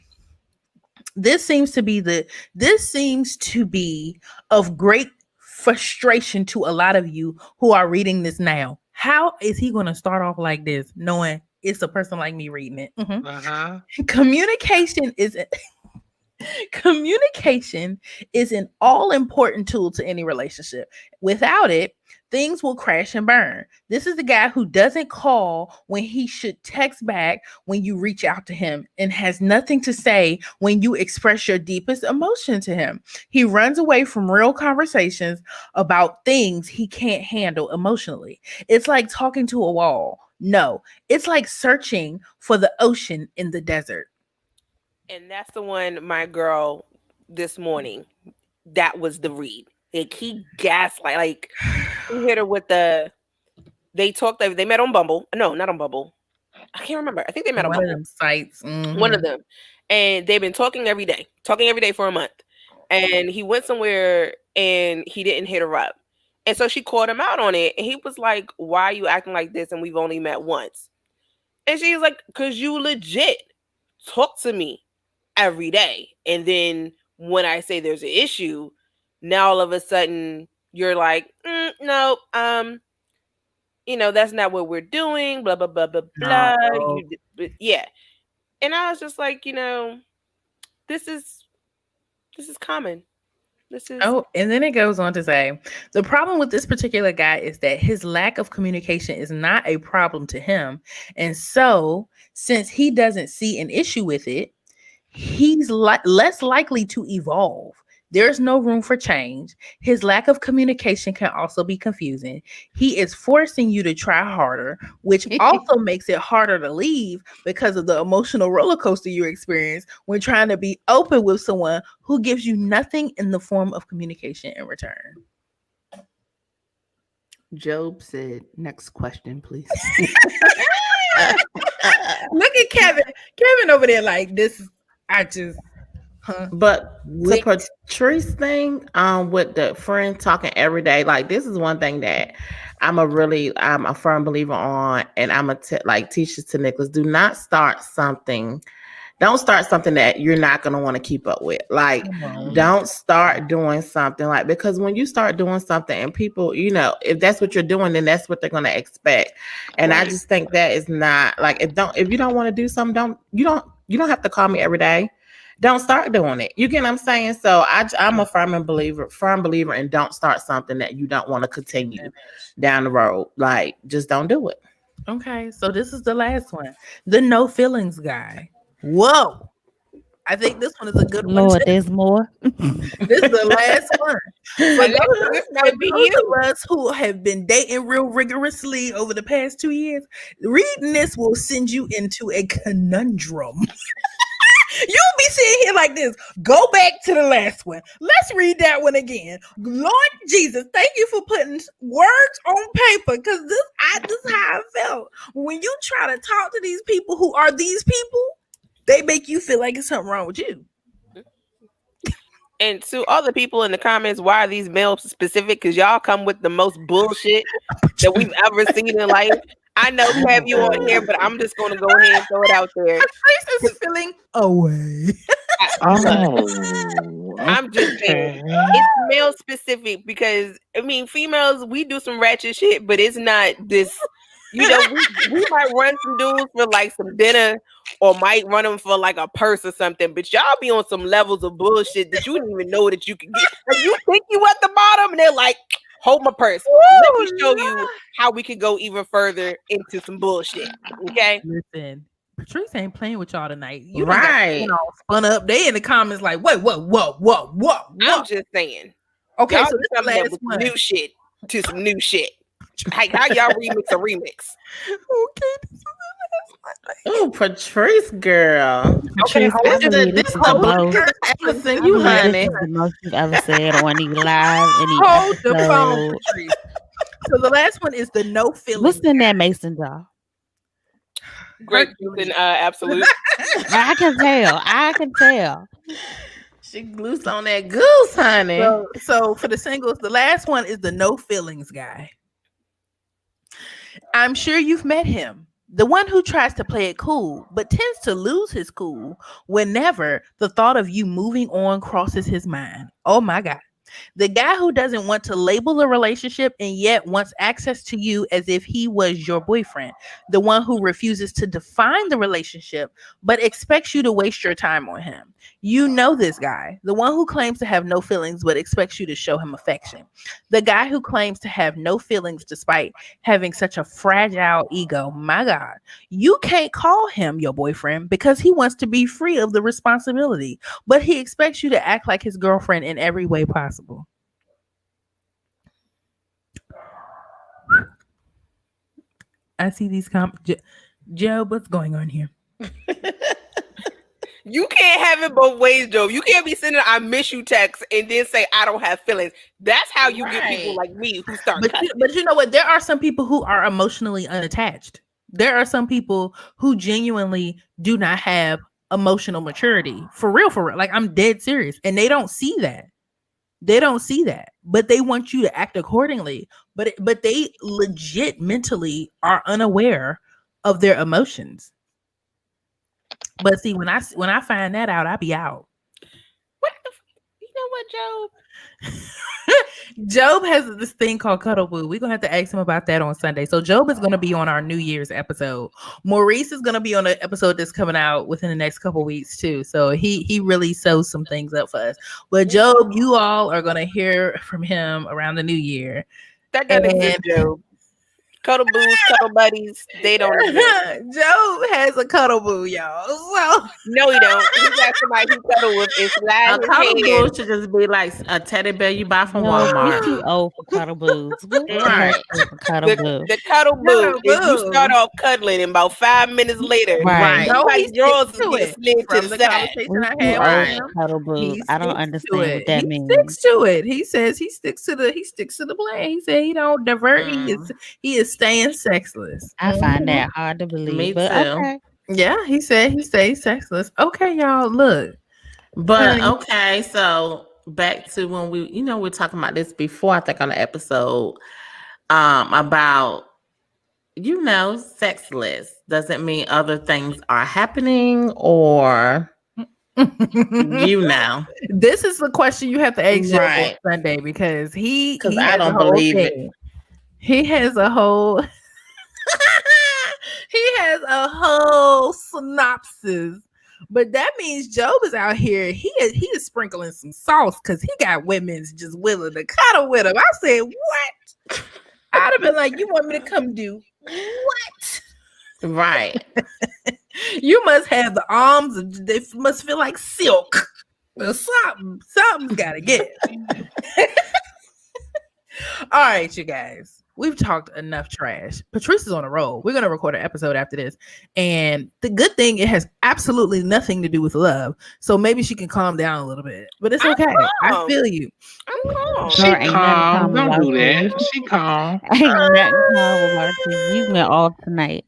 This seems to be of great frustration to a lot of you who are reading this now. How is he going to start off like this, knowing it's a person like me reading it? Communication is an all-important tool to any relationship. Without it, things will crash and burn. This is the guy who doesn't call when he should text back when you reach out to him, and has nothing to say when you express your deepest emotion to him. He runs away from real conversations about things he can't handle emotionally. It's like talking to a wall. No, it's like searching for the ocean in the desert. And that's the one, my girl, this morning, that was the read. Like, he gaslight, like, he hit her with they met on Bumble. No, not on Bumble. I can't remember. I think they met on one Bumble. Of them sites. Mm-hmm. One of them. And they've been talking every day for a month. And he went somewhere and he didn't hit her up. And so she called him out on it. And he was like, why are you acting like this? And we've only met once. And she's like, because you legit talk to me every day. And then when I say there's an issue, now all of a sudden you're like, no, that's not what we're doing, blah, blah, blah, blah, blah. No. Yeah. And I was just like, this is common. And then it goes on to say, the problem with this particular guy is that his lack of communication is not a problem to him. And so, since he doesn't see an issue with it, he's less likely to evolve. There's no room for change. His lack of communication can also be confusing. He is forcing you to try harder, which also makes it harder to leave because of the emotional roller coaster you experience when trying to be open with someone who gives you nothing in the form of communication in return. Job said, next question, please. Look at Kevin. Kevin over there like this. But the Patrice thing, with the friend talking every day, like, this is one thing that I'm a firm believer on, and I'm teach this to Nicholas. Don't start something that you're not going to want to keep up with. Like, don't start doing something, like, because when you start doing something and people, if that's what you're doing, then that's what they're going to expect. And I just think that is not, like, if you don't want to do something, you don't have to call me every day. Don't start doing it. You get what I'm saying? So I'm a firm believer and don't start something that you don't want to continue down the road. Like, just don't do it. Okay, so this is the last one. The no feelings guy. Whoa. I think this one is a good one. Lord, there's more. This is the last one. For those of us who have been dating real rigorously over the past 2 years, reading this will send you into a conundrum. You'll be sitting here like this. Go back to the last one. Let's read that one again. Lord Jesus, thank you for putting words on paper, because this is how I felt. When you try to talk to these people who are these people, they make you feel like it's something wrong with you. And to all the people in the comments, why are these males specific? Because y'all come with the most bullshit that we've ever seen in life. I know we have you on here, but I'm just going to go ahead and throw it out there. Patrice is feeling away. I'm just saying it's male specific because I mean females we do some ratchet shit, but it's not this. You know, we might run some dudes for like some dinner, or might run them for like a purse or something. But y'all be on some levels of bullshit that you didn't even know that you could get. Like, you think you at the bottom, and they're like, "Hold my purse. Let me show you how we could go even further into some bullshit." Okay, listen. Patrice ain't playing with y'all tonight. You right? All spun up. They in the comments like, wait, what? I'm just saying. Okay, y'all so this is the last one. New shit to some new shit. How y'all remix a remix? Okay, this is the last one. Oh, Patrice, girl. Okay, this is the most Allison, you honey. The most you've ever said on any live, any Hold episode. the phone, Patrice. So the last one is the no feeling. What's in that mason jar? Great and absolute. I can tell. She loose on that goose, honey. So for the singles, the last one is the no feelings guy. I'm sure you've met him. The one who tries to play it cool, but tends to lose his cool whenever the thought of you moving on crosses his mind. Oh my God. The guy who doesn't want to label a relationship and yet wants access to you as if he was your boyfriend. The one who refuses to define the relationship, but expects you to waste your time on him. You know this guy. The one who claims to have no feelings, but expects you to show him affection. The guy who claims to have no feelings despite having such a fragile ego. My God. You can't call him your boyfriend because he wants to be free of the responsibility, but he expects you to act like his girlfriend in every way possible. I see these Joe, what's going on here? You can't have it both ways, Joe. You can't be sending "I miss you" text and then say "I don't have feelings." That's how you get people like me who start. But you know what? There are some people who are emotionally unattached. There are some people who genuinely do not have emotional maturity. For real. Like, I'm dead serious. And they don't see that. But they want you to act accordingly. But they legit mentally are unaware of their emotions. But see, when I find that out, I be out. You know what, Job? Job has this thing called Cuddle Boo. We're gonna have to ask him about that on Sunday. So Job is gonna be on our New Year's episode. Maurice is gonna be on an episode that's coming out within the next couple weeks too. So he really sews some things up for us. But Job, you all are gonna hear from him around the new year. That doesn't exist, Job. Cuddle boos, cuddle buddies, they don't exist. Joe has a cuddle boo, y'all. So no, he don't. He got somebody who cuddle with his slide. A cuddle boo should just be like a teddy bear you buy from Walmart. You're too old for cuddle boos. Right. The cuddle boo is you start off cuddling and about 5 minutes later, right? Nobody's drawers to it slid to the side. Cuddle boo. I don't understand what that means. He sticks to it. He says he sticks to the plan. He said he don't divert. He is staying sexless. I find that hard to believe. Me but too. Okay. Yeah, he said he stays sexless. Okay, y'all, look. But okay, so back to when we're talking about this before, I think on the episode, about sexless doesn't mean other things are happening or This is the question you have to ask Joe on Sunday because I don't believe it. He has a whole synopsis, but that means Job is out here. He is sprinkling some sauce because he got women's just willing to cuddle with him. I said, what? I'd have been like, you want me to come do what? Right. You must have the arms. They must feel like silk. Well, something's got to get. All right, you guys. We've talked enough trash. Patrice is on a roll. We're going to record an episode after this. And the good thing, it has absolutely nothing to do with love. So maybe she can calm down a little bit. But it's okay. I feel you. I'm calm. She calm. Don't do that. She calm. Ain't nothing calm about you. You've been off tonight.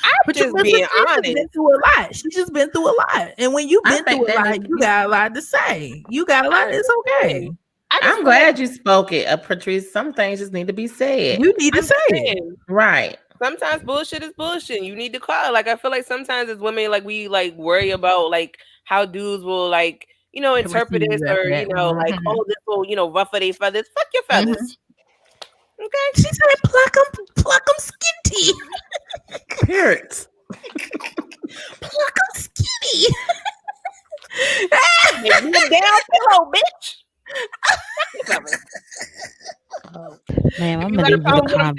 I'm just being honest. She's been through a lot. She's just been through a lot. And when you've been through a lot, you got a lot to say. You got a lot. It's okay. I'm glad you spoke it, Patrice. Some things just need to be said. You need to say it. Right. sometimes bullshit is bullshit. You need to call. Like I feel like sometimes as women, like we like worry about like how dudes will like interpret this or like oh this will ruffle their feathers. Fuck your feathers. Okay. She said pluck them skinty. Parrots. Pluck them skinny. You down pillow, bitch. Man, I'm gonna need you to calm down.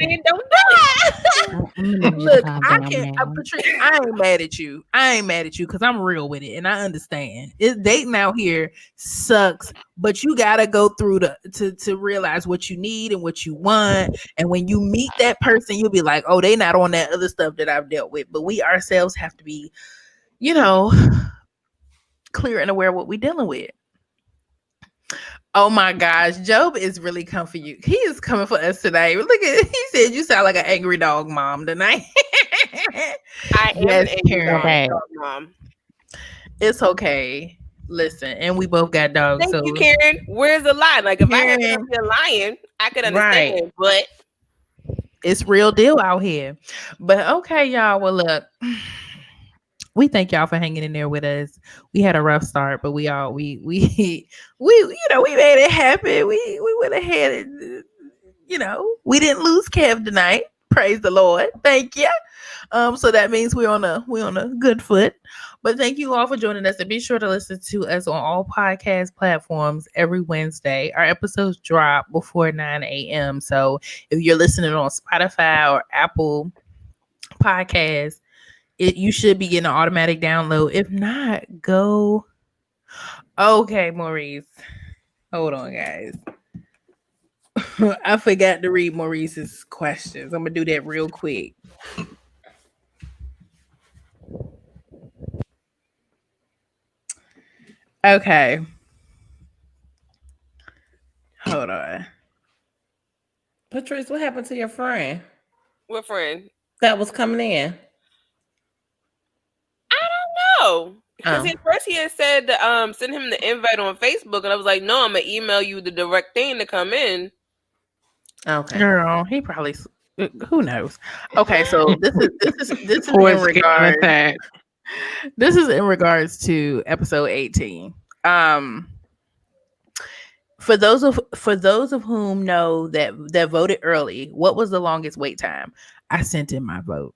Look, Patricia, I ain't mad at you. I ain't mad at you because I'm real with it and I understand. Dating out here sucks, but you gotta go through to realize what you need and what you want. And when you meet that person, you'll be like, oh, they not on that other stuff that I've dealt with. But we ourselves have to be, clear and aware of what we're dealing with. Oh my gosh, Job is really coming for you. He is coming for us today. Look at he said you sound like an angry dog mom tonight. I am an angry dog mom. It's okay. Listen, and we both got dogs. Thank you, Karen. Where's the lie? Like if Karen, I had to be a lion, I could understand, but it's real deal out here. But okay, y'all. Well, look. We thank y'all for hanging in there with us. We had a rough start, but we made it happen. We went ahead and we didn't lose Kev tonight. Praise the Lord. Thank you. So that means we're on a good foot. But thank you all for joining us, and be sure to listen to us on all podcast platforms every Wednesday. Our episodes drop before 9 a.m. So if you're listening on Spotify or Apple Podcasts, you should be getting an automatic download. If not, go. Okay, Maurice. Hold on, guys. I forgot to read Maurice's questions. I'm going to do that real quick. Okay. Hold on. Patrice, what happened to your friend? What friend? That was coming in. Because at first he had said send him the invite on Facebook, and I was like, no, I'm gonna email you the direct thing to come in. Okay, girl, he probably who knows. Okay, so this is in regards. This is in regards to episode 18. For those of whom know that voted early, what was the longest wait time? I sent in my vote.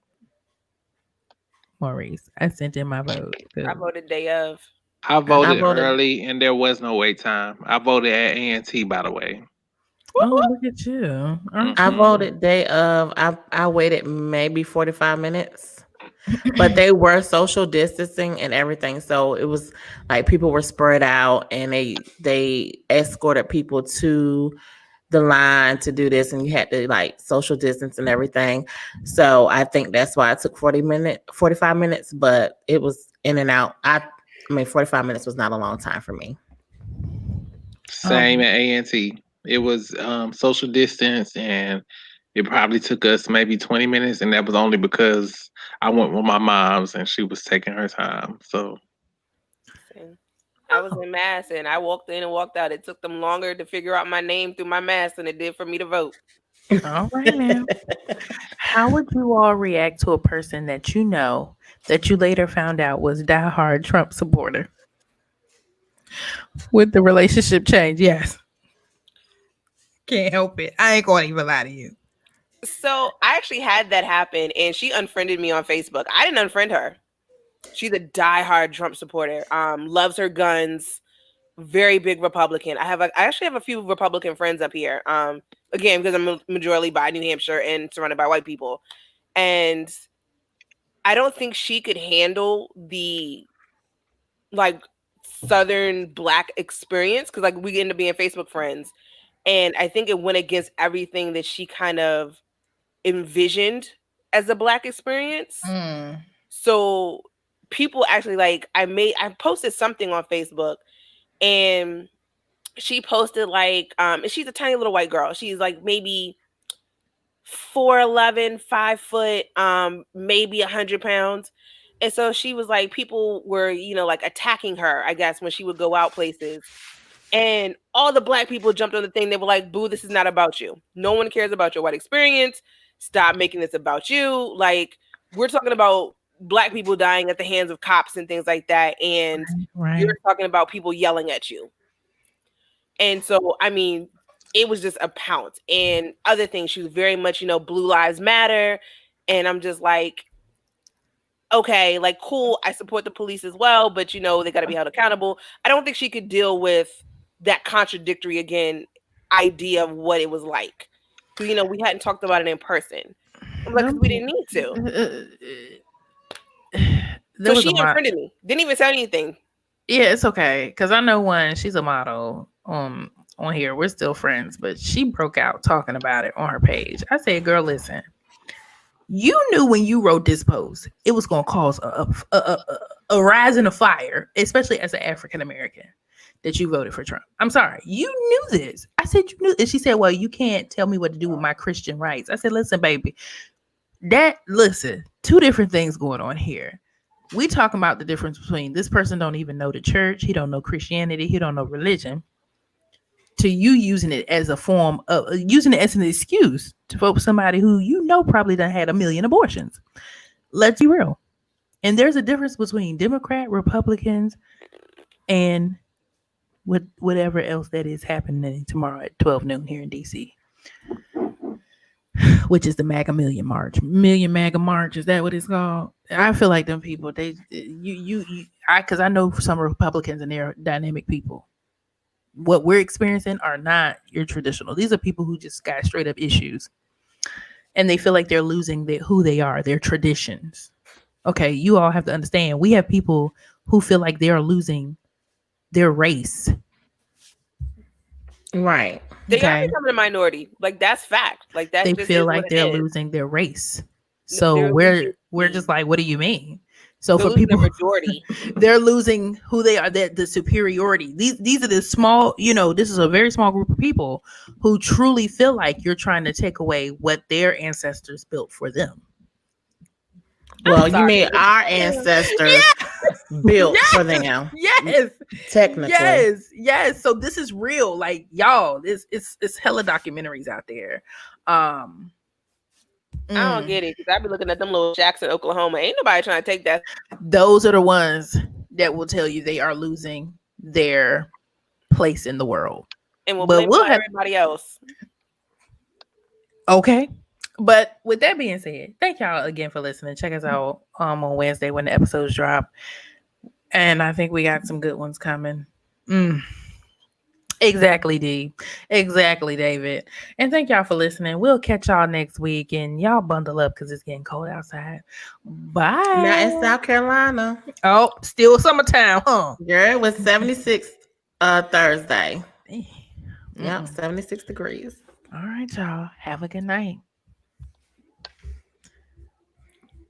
Maurice, I sent in my vote. I voted day of. I voted early, and there was no wait time. I voted at A&T, by the way. Oh, look at you! Mm-hmm. I voted day of. I waited maybe 45 minutes, but they were social distancing and everything, so it was like people were spread out, and they escorted people to the line to do this, and you had to like social distance and everything. So I think that's why it took 45 minutes, but it was in and out. I mean, 45 minutes was not a long time for me. Same at A&T. It was social distance, and it probably took us maybe 20 minutes, and that was only because I went with my mom's and she was taking her time. So I was in mass, and I walked in and walked out. It took them longer to figure out my name through my mask than it did for me to vote. All right, man. How would you all react to a person that you know that you later found out was diehard Trump supporter? Would the relationship change? Yes. Can't help it. I ain't going to even lie to you. So I actually had that happen, and she unfriended me on Facebook. I didn't unfriend her. She's a diehard Trump supporter. Loves her guns. Very big Republican. I actually have a few Republican friends up here. Again, because I'm majority by New Hampshire and surrounded by white people, and I don't think she could handle the like Southern Black experience, because like we end up being Facebook friends, and I think it went against everything that she kind of envisioned as a Black experience. So people actually like I posted something on Facebook, and she posted like and she's a tiny little white girl. She's like maybe 4'11", 5 foot, maybe 100 pounds. And so she was like, people were, like attacking her, I guess, when she would go out places. And all the Black people jumped on the thing. They were like, boo, this is not about you. No one cares about your white experience. stop making this about you. Like, we're talking about Black people dying at the hands of cops and things like that, and you're talking about people yelling at you. And so, I mean, it was just a pounce. And other things, she was very much, Blue Lives Matter. And I'm just like, okay, like, cool, I support the police as well, but they got to be held accountable. I don't think she could deal with that contradictory, again, idea of what it was like. So, we hadn't talked about it in person. I'm like, we didn't need to. So she unfriended me. Didn't even say anything. Yeah, it's okay. Because I know one, she's a model on here. We're still friends, but she broke out talking about it on her page. I said, girl, listen. You knew when you wrote this post, it was going to cause a rise in a fire, especially as an African American, that you voted for Trump. I'm sorry. You knew this. I said, you knew. And she said, well, you can't tell me what to do with my Christian rights. I said, listen, baby, two different things going on here. We talking about the difference between this person don't even know the church. He don't know Christianity. He don't know religion. To you using it as a form of using it as an excuse to vote for somebody who probably done had 1 million abortions. Let's be real. And there's a difference between Democrat, Republicans, and whatever else that is happening tomorrow at 12 noon here in DC, which is the MAGA Million March. Million MAGA March, is that what it's called? I feel like them people, because I know some Republicans and they're dynamic people. What we're experiencing are not your traditional. These are people who just got straight up issues, and they feel like they're losing who they are, their traditions. Okay, you all have to understand. We have people who feel like they are losing their race. Right. They are becoming a minority. Like, that's fact. Like, that. They feel like they're losing their race. So we're just like, what do you mean? So for people, the majority, they're losing who they are, the superiority. These are the small, this is a very small group of people who truly feel like you're trying to take away what their ancestors built for them. Well, you mean our ancestors built for them. Yes. Technically. Yes. So this is real. Like, y'all, it's hella documentaries out there. I don't get it, because I be looking at them little shacks in Oklahoma. Ain't nobody trying to take that. Those are the ones that will tell you they are losing their place in the world. And we'll have everybody else. Okay. But with that being said, thank y'all again for listening. Check us out on Wednesday when the episodes drop. And I think we got some good ones coming. Exactly, D. Exactly, David. And thank y'all for listening. We'll catch y'all next week. And y'all bundle up because it's getting cold outside. Bye. Now in South Carolina. Oh, still summertime, huh? Girl, it was 76 Thursday. Yep, 76 degrees. All right, y'all. Have a good night.